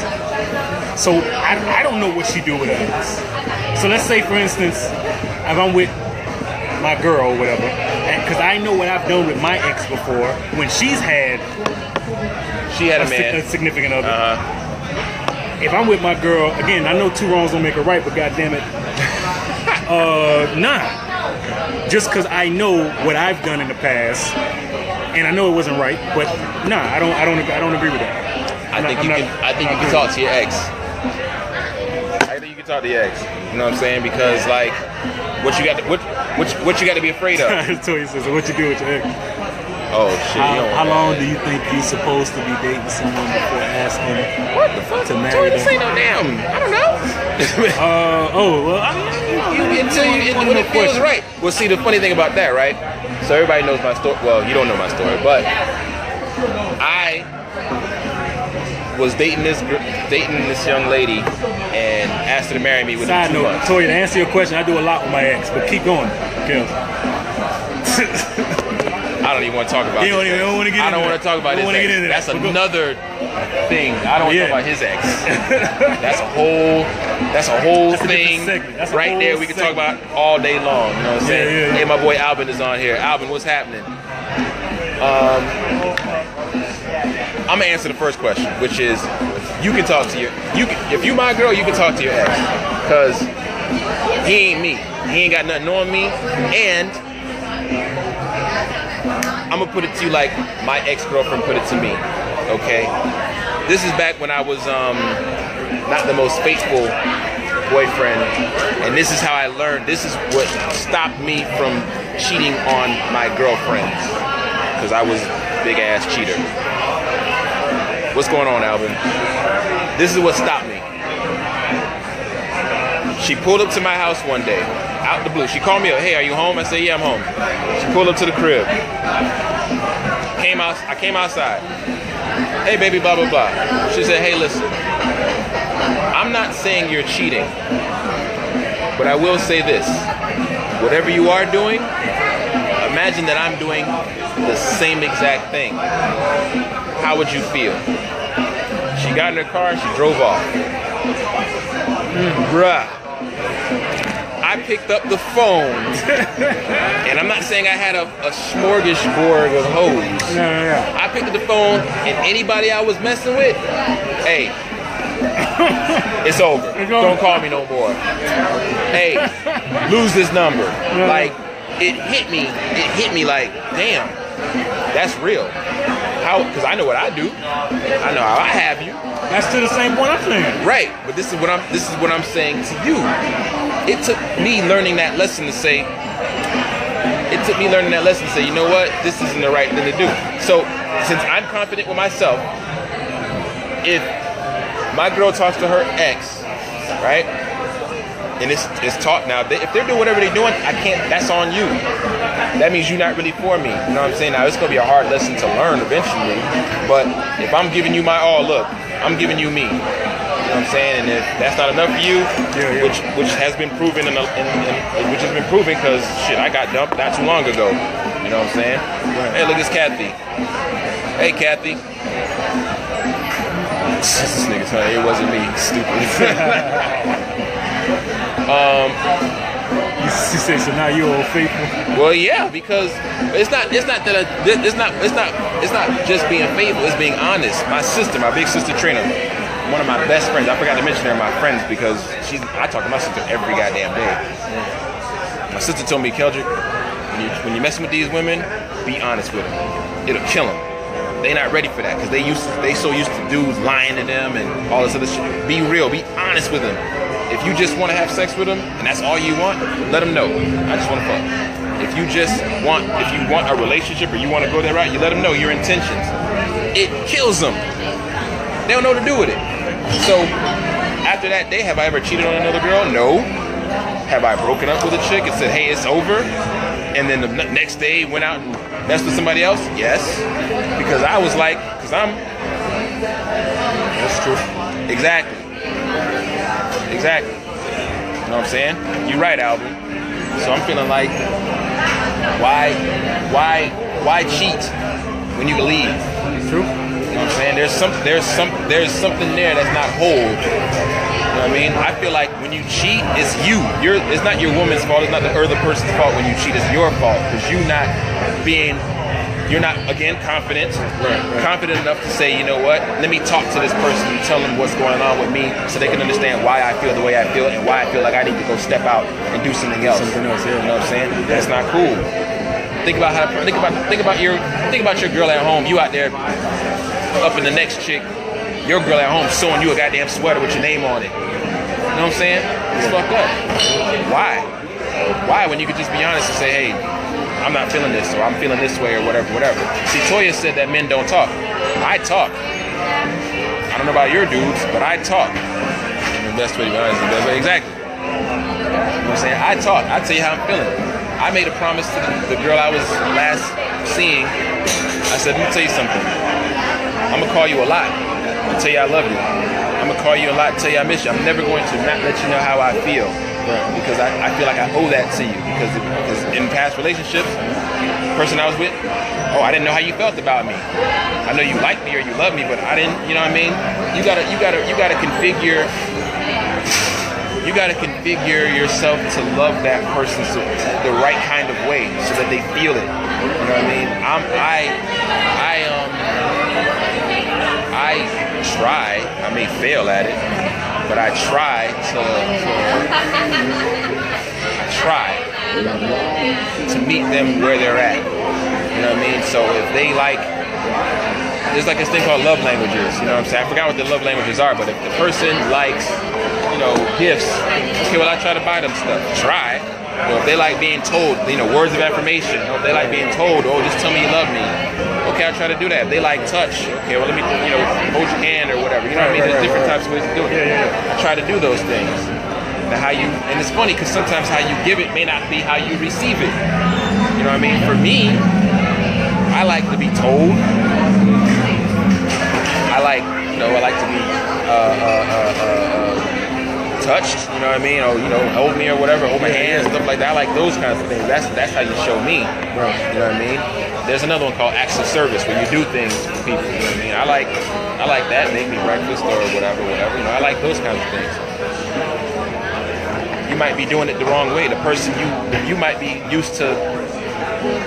So I don't know what she do with her ex. So let's say, for instance, if I'm with my girl or whatever, because I know what I've done with my ex before when she had a man, a significant other. If I'm with my girl, again, I know 2 wrongs don't make a right, but goddamn it, nah. Just because I know what I've done in the past, and I know it wasn't right, but nah, I don't agree with that. I think you can talk to your ex. I think you can talk to your ex. You know what I'm saying? Because like, what you got to be afraid of? Toya says, what you do with your ex? Oh shit! How long do you think you're supposed to be dating someone before asking What the fuck? to marry Tori, this them? ain't no damn. I don't know. Well, I mean, When it feels right. Well, see, the funny thing about that, right? So everybody knows my story. Well, you don't know my story, but I was dating this young lady and asked her to marry me within Side 2 note, months. Tori, to answer your question, I do a lot with my ex, but keep going, Kels. I don't even want to talk about You don't his ex. want to get I into don't want that. to talk about You his don't wanna ex. get into that. That's But go- another thing. I don't want to Yeah. talk about his ex. That's a whole That's a thing different segment. That's a right whole there we can talk segment. about all day long. You know what I'm saying? Yeah. Hey, my boy Alvin is on here. Alvin, what's happening? I'm gonna answer the first question, which is you can talk to if you my girl, you can talk to your ex, cause he ain't me. He ain't got nothing on me, and I'm gonna put it to you like my ex-girlfriend put it to me. Okay, this is back when I was not the most faithful boyfriend, and this is how I learned. This is what stopped me from cheating on my girlfriends, because I was a big ass cheater. What's going on, Alvin? This is what stopped me. She pulled up to my house one day, out the blue. She called me up. Hey, are you home? I said, yeah, I'm home. She pulled up to the crib. I came outside. Hey, baby, blah, blah, blah. She said, hey, listen. I'm not saying you're cheating, but I will say this. Whatever you are doing, imagine that I'm doing the same exact thing. How would you feel? She got in her car and she drove off. Bruh. I picked up the phone, and I'm not saying I had a smorgasbord of hoes. No. I picked up the phone, and anybody I was messing with, hey, it's over. Don't call me no more. Hey, lose this number. Like, it hit me like, damn, that's real. How? Because I know what I do. I know how I have you. That's to the same point I'm saying. Right, but this is what I'm saying to you. It took me learning that lesson to say, you know what, this isn't the right thing to do. So, since I'm confident with myself, if my girl talks to her ex, right, and it's taught now, if they're doing whatever they're doing, I can't, that's on you. That means you're not really for me. You know what I'm saying? Now, it's going to be a hard lesson to learn eventually, but if I'm giving you my all, look, I'm giving you me. You know what I'm saying? And if that's not enough for you, which has been proven, which has been proven because, shit, I got dumped not too long ago. You know what I'm saying? Right. Hey, look, it's Kathy. Hey, Kathy. This nigga's funny. It wasn't me. Stupid. You say, so now you're Old Faithful? Well, yeah, because it's not just being faithful. It's being honest. My sister, my big sister Trina, one of my best friends. I forgot to mention her, my friends, because I talk to my sister every goddamn day. My sister told me, Keldrick, when you're messing with these women, be honest with them. It'll kill them. They not ready for that because they so used to dudes lying to them and all this other shit. Be real. Be honest with them. If you just want to have sex with them and that's all you want, let them know. I just want to fuck. If you want a relationship or you want to go that route, you let them know your intentions. It kills them. They don't know what to do with it. So after that day, have I ever cheated on another girl? No. Have I broken up with a chick and said, hey, it's over? And then the next day went out and messed with somebody else? Yes. Because I was like, that's true. Exactly. You know what I'm saying? You're right, Alvin. So I'm feeling like, why cheat when you can leave? True. You know what I'm saying? There's something there that's not whole. You know what I mean? I feel like when you cheat, it's you. It's not your woman's fault. It's not the other person's fault when you cheat. It's your fault because you're not again confident enough to say, you know what? Let me talk to this person and tell them what's going on with me, so they can understand why I feel the way I feel and why I feel like I need to go step out and do something else. You know what I'm saying? That's not cool. Think about your girl at home. You out there up in the next chick. Your girl at home sewing you a goddamn sweater with your name on it. You know what I'm saying? It's fucked up. Why when you could just be honest and say, hey, I'm not feeling this, or I'm feeling this way, or whatever. See, Toya said that men don't talk. I talk. I don't know about your dudes, but I talk. The best way to be honest, exactly. You know what I'm saying? I talk. I tell you how I'm feeling. I made a promise to the girl I was last seeing. I said, let me tell you something. I'm gonna call you a lot and tell you I love you. I'm gonna call you a lot and tell you I miss you. I'm never going to not let you know how I feel. Because I feel like I owe that to you. Because in past relationships, the person I was with, I didn't know how you felt about me. I know you like me or you love me, but I didn't. You know what I mean? You gotta configure. You gotta configure yourself to love that person the right kind of way, so that they feel it. You know what I mean? I try. I may fail at it. But I try to meet them where they're at. You know what I mean? So if they like, there's like this thing called love languages. You know what I'm saying? I forgot what the love languages are, but if the person likes, gifts, okay, well, I try to buy them stuff. Try. If they like being told, words of affirmation. If they like being told, just tell me you love me. Okay, I try to do that. If they like touch, okay, well, let me, hold your hand or whatever. You know what I mean? There's different types of ways to do it. I try to do those things. And it's funny because sometimes how you give it may not be how you receive it. You know what I mean? For me, I like to be told. I like to be touched. You know what I mean? Or hold me or whatever, hold my hands, stuff like that. I like those kinds of things. That's how you show me. You know what I mean? There's another one called acts of service, where you do things for people. You know what I mean? I like that. Make me breakfast or whatever. I like those kinds of things. You might be doing it the wrong way. The person you might be used to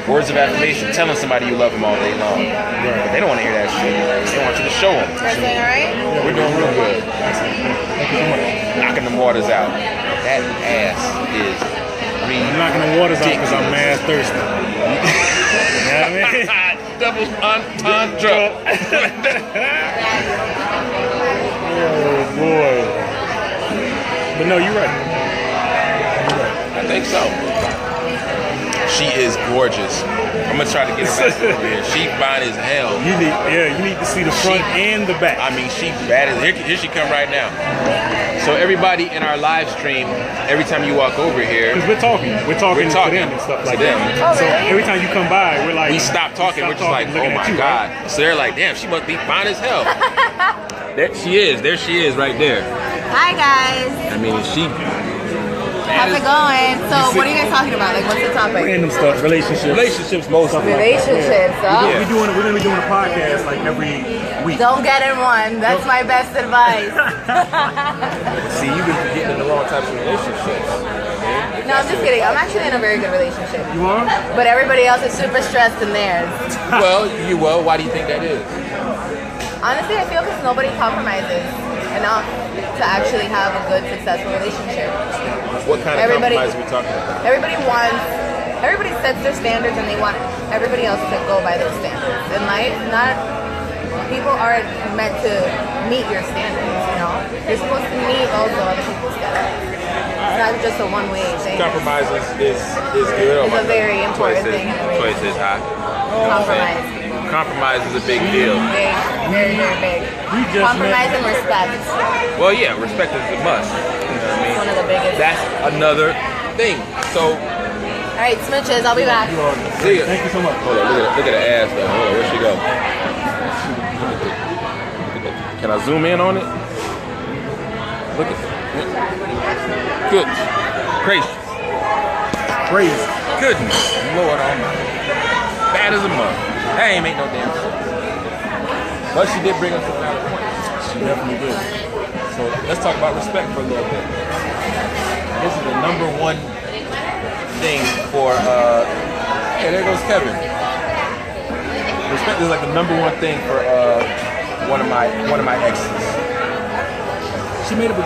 words of affirmation, telling somebody you love them all day long. But they don't want to hear that shit. They want you to show them. That's doing all right? We're doing real good. Knocking them waters out. That ass is I'm knocking the waters out because I'm mad thirsty. You know what I mean? Double entendre. Oh boy. But no, you're right. I think so. She is gorgeous. I'm gonna try to get her back over here. She fine as hell. You need to see the front and the back. I mean, she bad as here she come right now. So everybody in our live stream, every time you walk over here, because we're talking to them and stuff like that. Oh, so really? every time you come by, we're like, we stop talking. We're just like, oh my god. Right? So they're like, damn, she must be fine as hell. There she is. There she is, right there. Hi guys. I mean, she. How's it going? So what are you guys talking about? Like, what's the topic? Random stuff, relationships, most of it. Relationships. Oh. We're gonna be doing a podcast like every week. Don't get in one. That's my best advice. See, you've been getting in the wrong types of relationships. No, I'm just kidding. I'm actually in a very good relationship. You are? But everybody else is super stressed in theirs. Well, why do you think that is? Honestly, I feel because nobody compromises enough to actually have a good, successful relationship. What kind of compromise are we talking about? Everybody sets their standards and they want everybody else to go by those standards. In life, people aren't meant to meet your standards, You're supposed to meet also other people's standards. It's not just a one-way thing. Compromise is good. It's a very important thing in a relationship. Choice is high. Compromise. Compromise is a big deal. Big, very, very big. Compromise and respect. Well, yeah, respect is a must. You know what I mean? One of the biggest. That's another thing. So. All right, smooches. I'll be back. See ya. Thank you so much. Hold on, look at the ass though. Hold on, where'd she go? Can I zoom in on it? Look at that. Good. Crazy. Goodness. Lord almighty. Bad as a mother. That ain't make no damn sense. But she did bring us a valid point. She definitely did. So let's talk about respect for a little bit. This is the number one thing for hey, there goes Kevin. Respect is like the number one thing for one of my exes. She made a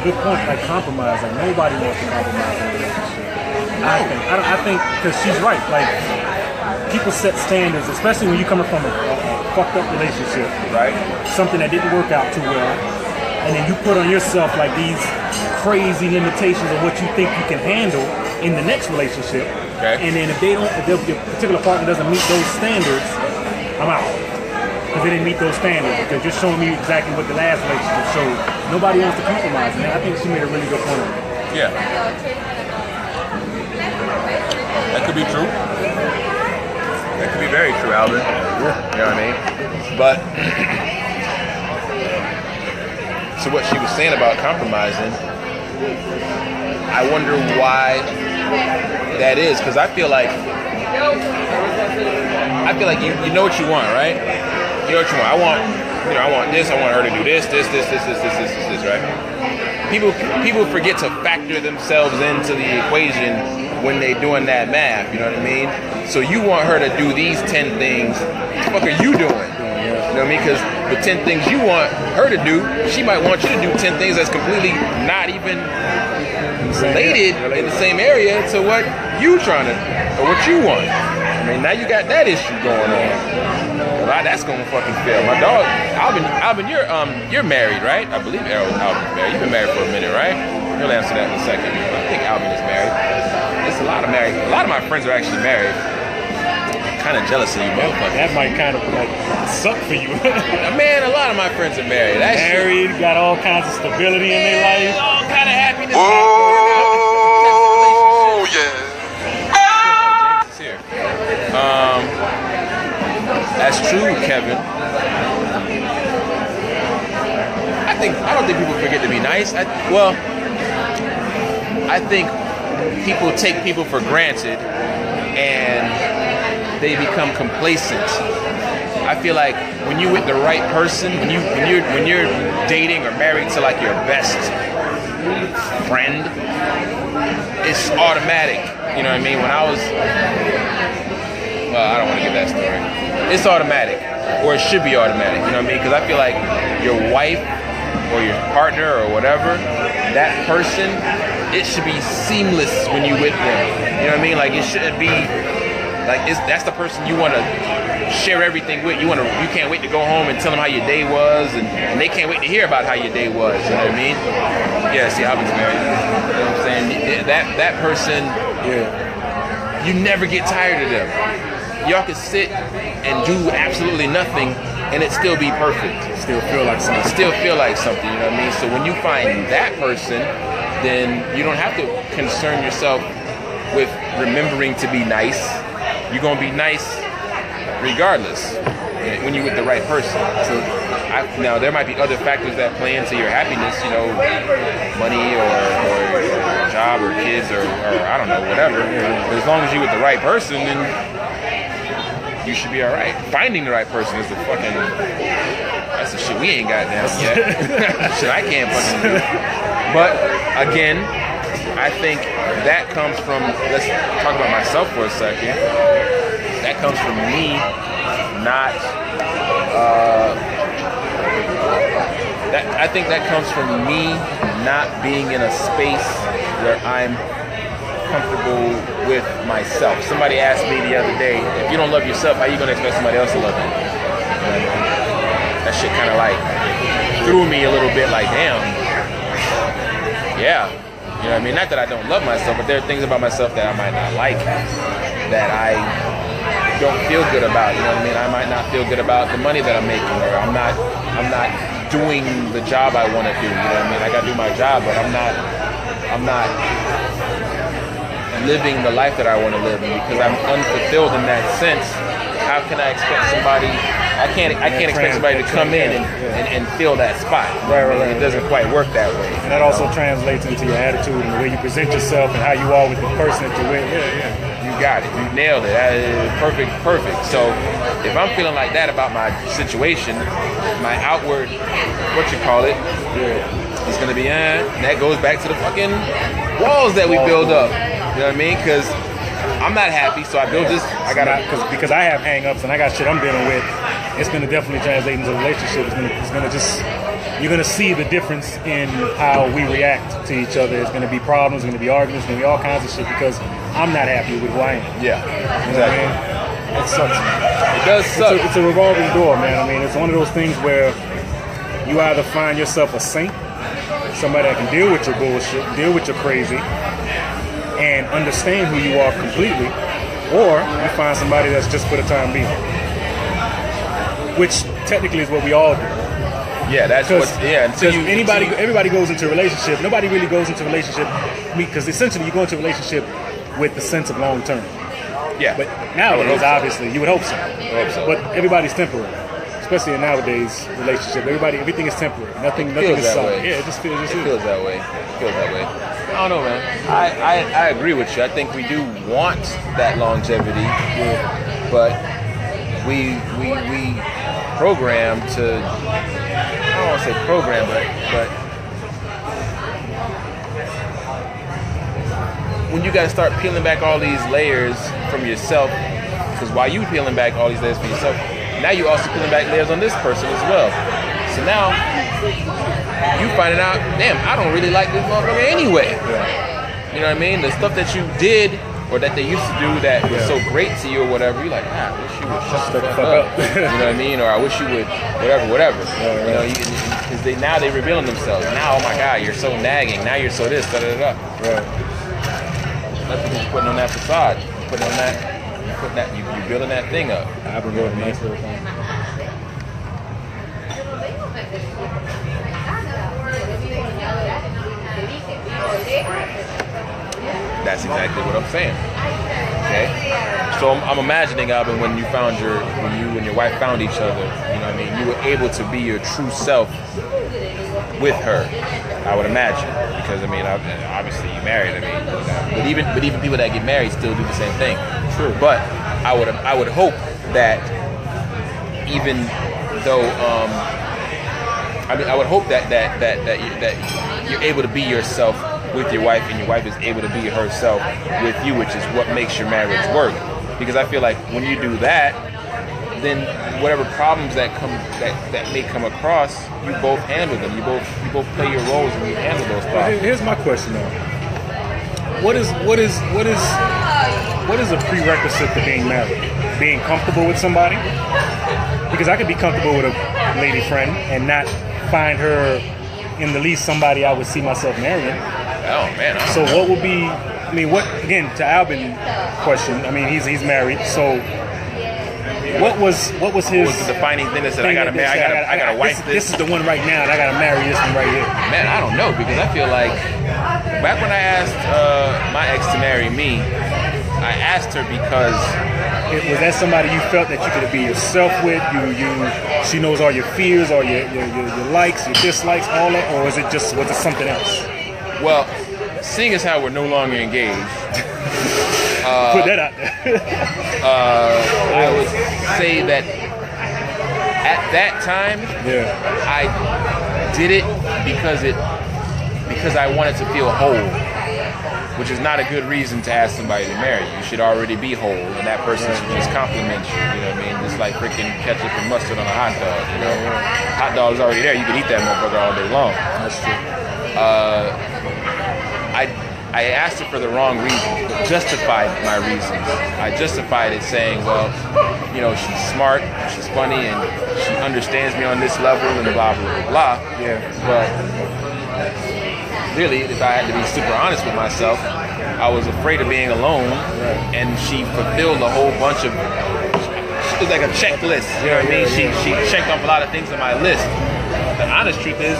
good point, like compromise. Like nobody wants to compromise in a relationship. I think because she's right. Like people set standards, especially when you're coming from a fucked up relationship, right? Something that didn't work out too well, and then you put on yourself like these crazy limitations of what you think you can handle in the next relationship. Okay. And then if your particular partner doesn't meet those standards, I'm out. Because they didn't meet those standards. They're just showing me exactly what the last relationship showed. Nobody wants to compromise, and I think she made a really good point on it. Yeah. That could be true. That could be very true, Alvin. Yeah. You know what I mean? But so what she was saying about compromising, I wonder why that is, because I feel like you know what you want, right? You know what you want. I want this. I want her to do this, right? People forget to factor themselves into the equation when they doing that math. You know what I mean? So you want her to do these 10 things. What the fuck are you doing? You know what I mean? Because the 10 things you want her to do, she might want you to do 10 things that's completely not even related in the same area to what you trying to, or what you want. I mean, now you got that issue going on. That's gonna fucking fail. My dog, Alvin, you're married, right? I believe Alvin's married. You've been married for a minute, right? He'll answer that in a second. I think Alvin is married. It's a lot of my friends are actually married. Kind of jealous of you, motherfucker. That might kind of like suck for you. Man, a lot of my friends are married. Married, got all kinds of stability in their life. All kind of happiness. Oh, yeah. James is here. That's true, Kevin. I don't think people forget to be nice. I think people take people for granted and they become complacent. I feel like when you're with the right person, when you're dating or married to like your best friend, it's automatic. You know what I mean? When I was, I don't want to give that story. It's automatic, or it should be automatic. You know what I mean? Because I feel like your wife or your partner or whatever, that person, it should be seamless when you with them. You know what I mean? Like it shouldn't be like that's the person you want to share everything with. You can't wait to go home and tell them how your day was, and they can't wait to hear about how your day was. You know what I mean? Yeah. See, I was married. You know what I'm saying? That person, you never get tired of them. Y'all can sit and do absolutely nothing and it still be perfect. Still feel like something. You know what I mean? So when you find that person, then you don't have to concern yourself with remembering to be nice. You're going to be nice regardless when you're with the right person. So now there might be other factors that play into your happiness, you know, money or job or kids or I don't know, whatever. But as long as you're with the right person, then you should be all right. Finding the right person is that's the shit we ain't got down yet. Shit I can't fucking do. But again, I think that comes from, let's talk about myself for a second. That comes from me not, I think that comes from me not being in a space where I'm comfortable with myself. Somebody asked me the other day, if you don't love yourself, how are you going to expect somebody else to love you? That shit kind of like threw me a little bit like, damn. Yeah. You know what I mean? Not that I don't love myself, but there are things about myself that I might not like, that I don't feel good about. You know what I mean? I might not feel good about the money that I'm making, or I'm not doing the job I want to do. You know what I mean? I got to do my job, but I'm not living the life that I want to live, and because I'm unfulfilled in that sense, how can I expect somebody? I can't expect somebody to come in and fill that spot. Right. It doesn't quite work that way. And that also translates into your attitude and the way you present yourself and how you are with the person that you're with. Yeah. You got it. You nailed it. That is perfect. So if I'm feeling like that about my situation, my outward, it's gonna be that goes back to the fucking walls that we build up. You know what I mean? Because I'm not happy, so I build this. Because I have hang-ups and I got shit I'm dealing with. It's gonna definitely translate into a relationship. You're gonna see the difference in how we react to each other. It's gonna be problems, it's gonna be arguments, it's gonna be all kinds of shit because I'm not happy with who I am. Yeah, you know what I mean? It sucks. It does suck. It's a revolving door, man. I mean, it's one of those things where you either find yourself a saint, somebody that can deal with your bullshit, deal with your crazy, and understand who you are completely, or you find somebody that's just for the time being, which technically is what we all do. Yeah, that's what. Yeah, because everybody goes into a relationship. Nobody really goes into a relationship because essentially you go into a relationship with the sense of long term. Yeah, but nowadays, obviously, you would hope so. But everybody's temporary, especially in nowadays relationship. Everything is temporary. Nothing is solid. Yeah, it just feels that way. It feels that way. I don't know, man. I agree with you. I think we do want that longevity, but we program to. I don't want to say program, but when you got to start peeling back all these layers from yourself, because while you peeling back all these layers for yourself, now you also peeling back layers on this person as well. So now you finding out, damn, I don't really like this motherfucker anyway. Yeah. You know what I mean? The stuff that you did or that they used to do that was so great to you or whatever, you're like, I wish you would shut the fuck up. You know what I mean? Or I wish you would whatever. Yeah, you know, because now they're revealing themselves. Now, oh my God, you're so nagging. Now you're so this, da-da-da-da. Right. That's what you're putting on that facade. You're building that thing up. I've been building a nice little thing. That's exactly what I'm saying. Okay? So I'm imagining, Alvin, when you and your wife found each other, you know what I mean, you were able to be your true self with her, I would imagine. Because, I mean, obviously you married, I mean, but even people that get married still do the same thing. True. But I would hope that even though, I would hope that you're able to be yourself with your wife, and your wife is able to be herself with you, which is what makes your marriage work. Because I feel like when you do that, then whatever problems that may come across, you both handle them. You both play your roles and you handle those problems. Here's my question though: What is a prerequisite to being married? Being comfortable with somebody? Because I could be comfortable with a lady friend and not find her in the least somebody I would see myself marrying. Oh man! So what would be? I mean, what again? To Albin's question, I mean, he's married. So what was his? What was the defining thing that said I gotta marry? I gotta wife this. This is the one right now, and I gotta marry this one right here. Man, I don't know, because I feel like back when I asked my ex to marry me, I asked her because was that somebody you felt that you could be yourself with? She knows all your fears, all your likes, your dislikes, all that, or was it something else? Well, seeing as how we're no longer engaged, put that out there. I would say that at that time, I did it because I wanted to feel whole, which is not a good reason to ask somebody to marry you. You should already be whole, and that person should just compliment you. You know what I mean? Just like freaking ketchup and mustard on a hot dog. You know, hot dog's already there. You can eat that motherfucker all day long. That's true. I asked her for the wrong reason, but justified my reasons. I justified it saying, well, you know, she's smart, she's funny, and she understands me on this level, and blah, blah, blah, blah. Yeah. But really, if I had to be super honest with myself, I was afraid of being alone, and she fulfilled a whole bunch of, it was like a checklist, you know what I mean? She checked off a lot of things on my list. The honest truth is,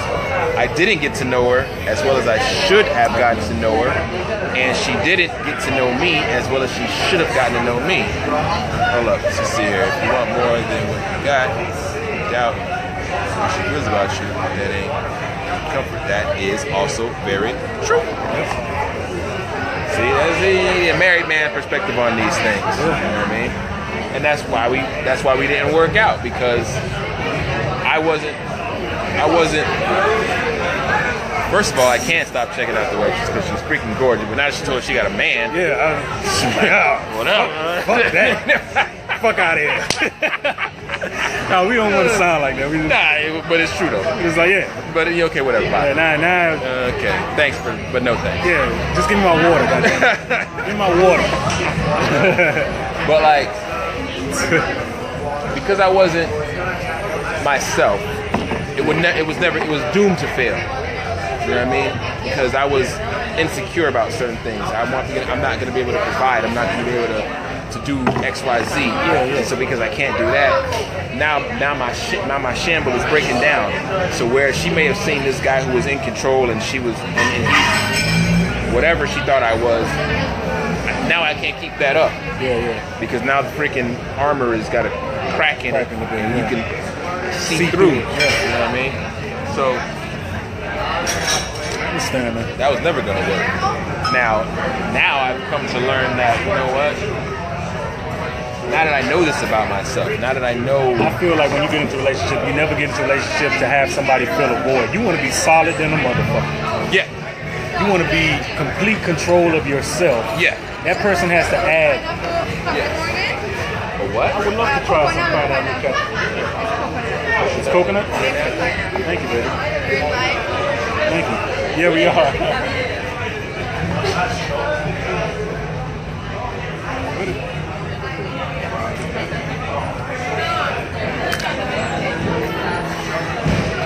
I didn't get to know her as well as I should have gotten to know her, and she didn't get to know me as well as she should have gotten to know me. Hold up, let's see here. If you want more than what you got, doubt what she feels about you, that ain't comfort. That is also very true. See, that's the married man perspective on these things. You know what I mean? And that's why we didn't work out, because I wasn't. First of all, I can't stop checking out the waitress because she's freaking gorgeous. But now she told she got a man. What up? Fuck that. Fuck out of here. No, we don't want to sound like that. Nah, but it's true though. It's like, yeah. But okay, whatever. Okay, thanks, but no thanks. Yeah, just give me my water, goddamn. Give me my water. But like, because I wasn't myself, it was doomed to fail. You know what I mean? Because I was insecure about certain things. I'm not going to be able to provide. I'm not going to be able to do X, Y, Z. And so because I can't do that, now my shamble is breaking down. So where she may have seen this guy who was in control and she was and he, whatever she thought I was, now I can't keep that up. Because now the freaking armor has got a crack in it, and you can see through it. You know what I mean? So I understand that. That was never gonna work. Now I've come to learn that, you know what? Now that I know this about myself, now that I know, I feel like when you get into a relationship, you never get into a relationship to have somebody fill a void. You want to be solid than a motherfucker. yeah, You want to be complete control of yourself. yeah. That person has to add. But what? I would love to try some pineapple ketchup. It's coconut? Thank you, baby. Thank you. Yeah, we are.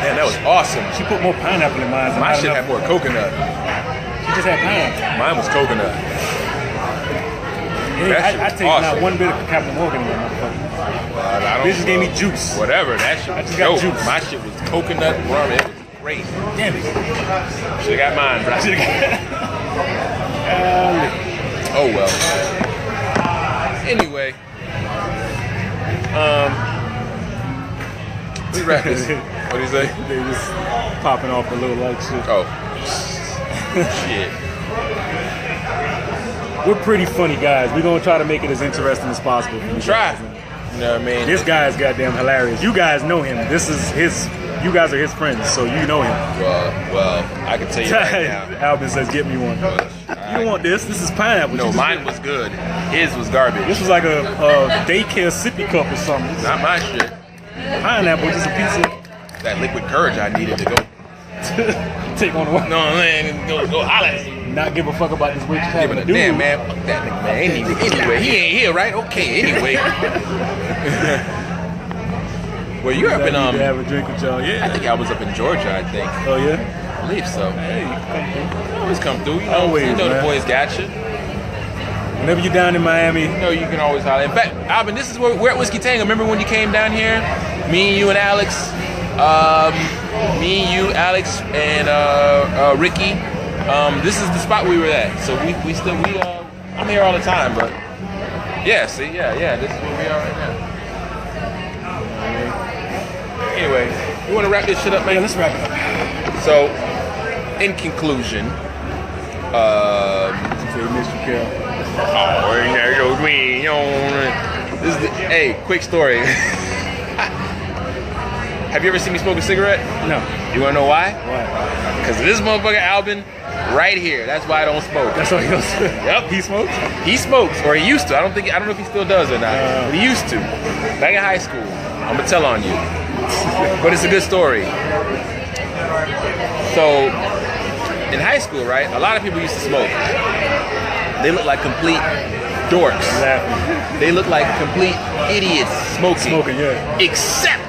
Man, that was awesome. She put more pineapple in mine. My shit had more coconut. She just had pineapple. Mine was coconut. I taste awesome. not one bit of Captain Morgan in that motherfucker. This just gave me juice. Whatever, that shit I was just got dope. juice. My shit was coconut rum. It was great. Damn it. Should've got mine, bro. Oh well. Anyway, we wrap this. What do you say? They was popping off a little like shit. Oh, shit. We're pretty funny guys. We're gonna try to make it as interesting as possible. For you Try. guys. You know what I mean? This guy is goddamn hilarious. You guys know him. This is his. You guys are his friends, so you know him. Well, I can tell you right now. Alvin says, "Get me one." You don't want this. This is pineapple. No, mine was good. His was garbage. This was like a daycare sippy cup or something. This Not my shit. pineapple, just a piece of. That liquid courage I needed to go. Take on the one. No, man, go holler at you. Not give a fuck about this witch having Giving a a dude. damn man. Fuck that nigga, man. Anyway, he ain't here, right? Okay, anyway. Well, you're up in To have a drink with y'all. Yeah. I think I was up in Georgia. I think. Oh yeah. I believe so. Hey, you can come through. Always come through. Always, you know the man. boys got you. Whenever you're down in Miami, You know you can always holler. In fact, Alvin, this is where we're at Whiskey Tango. Remember when you came down here? Me and you and Alex. Me and you, Alex, and Ricky. This is the spot we were at. So we still I'm here all the time, but yeah, see, yeah, this is where we are right now. Anyway, you want to wrap this shit up, man? yeah, let's wrap it up. So, in conclusion, Say Mr. Kel. this is hey, quick story. Have you ever seen me smoke a cigarette? No. You wanna know why? Why? Because of this motherfucker Albin right here. That's why I don't smoke. That's all he goes. Yep. He smokes. He smokes, or he used to. I don't know if he still does or not. But he used to. Back in high school. I'm gonna tell on you. But it's a good story. So, in high school, right, a lot of people used to smoke. They look like complete dorks. Laughing. They look like complete idiots smoking. Smoking, yeah. Except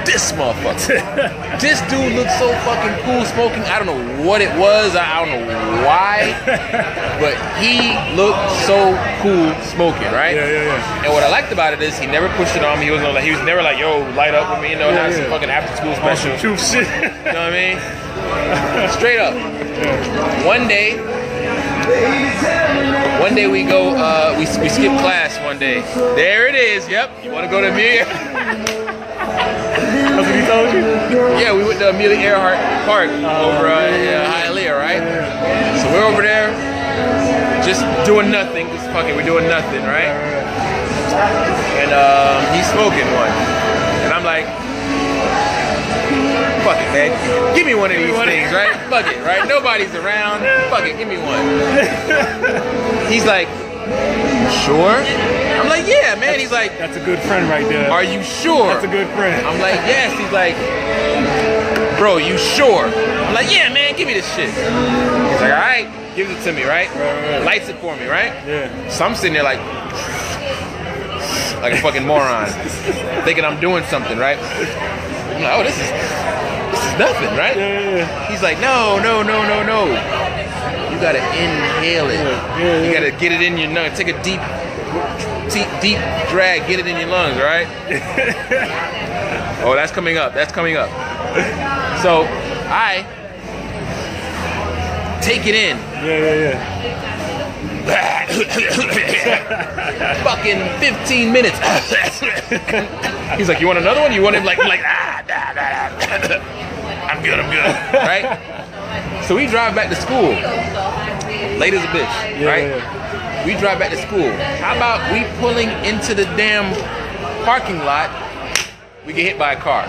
this motherfucker. This dude looked so fucking cool smoking. I don't know what it was. I don't know why. But he looked so cool smoking, right? Yeah. And what I liked about it is he never pushed it on me. He was never like, yo, light up with me, you know, have some fucking after school special. Some truth shit. You know what I mean? Straight up. One day we go, we skip class one day. There it is, yep. You wanna go to Amelia? That's what he told you? Yeah, we went to Amelia Earhart Park over Hialeah, right? So we're over there, just doing nothing, just fucking, we're doing nothing, right? And he's smoking one. And I'm like, fuck it, man. Give me one of these things, right? Fuck it, right? Nobody's around. Fuck it, give me one. He's like, sure? I'm like, yeah, man. He's like, That's a good friend right there. are you sure? That's a good friend. I'm like, yes. He's like, bro, you sure? I'm like, yeah, man, give me this shit. He's like, all right, gives it to me, right? Lights it for me, right? Yeah. So I'm sitting there like a fucking moron, thinking I'm doing something, right? I'm like, oh, this is nothing, right? Yeah. He's like, no. You gotta inhale it. You gotta get it in your lungs. Take a deep drag. Get it in your lungs, right? Oh, that's coming up. That's coming up. So I take it in. Yeah. Fucking 15 minutes. He's like, you want another one? You want him like I'm good, right? So we drive back to school, late as a bitch, right? Yeah. We drive back to school. How about we pulling into the damn parking lot? We get hit by a car.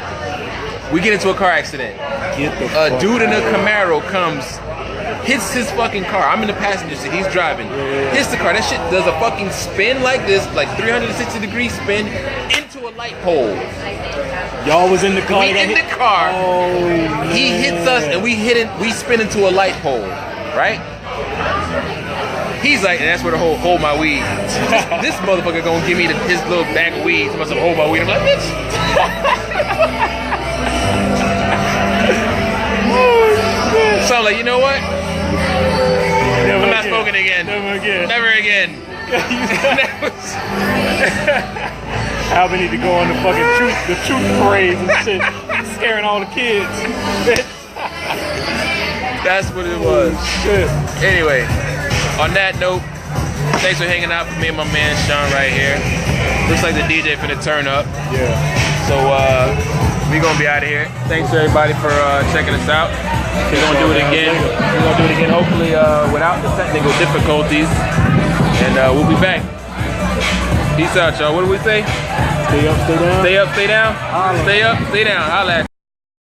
We get into a car accident. A dude in a Camaro comes, hits his fucking car. I'm in the passenger seat. He's driving. Hits the car. That shit does a fucking spin like this, like 360-degree spin into a light pole. Y'all was in the car. We in the car. Oh, he hits us and we spin into a light pole, right? He's like, and that's where the whole hold my weed. This motherfucker gonna give me his little bag of weed. He must have hold my weed. I'm like, bitch. So I'm like, you know what? I'm not smoking again. Never again. Albert need to go on the fucking truth parades and shit, scaring all the kids. That's what it was. Shit. Anyway, on that note, thanks for hanging out with me and my man Shawn right here. Looks like the DJ finna turn up. Yeah. So we gonna be out of here. Thanks to everybody for checking us out. We're gonna do it again. We're gonna do it again, hopefully without the technical difficulties. And we'll be back. Peace out, y'all. What do we say? Stay up, stay down. Stay up, stay down. Holla. Stay up, stay down. Holla at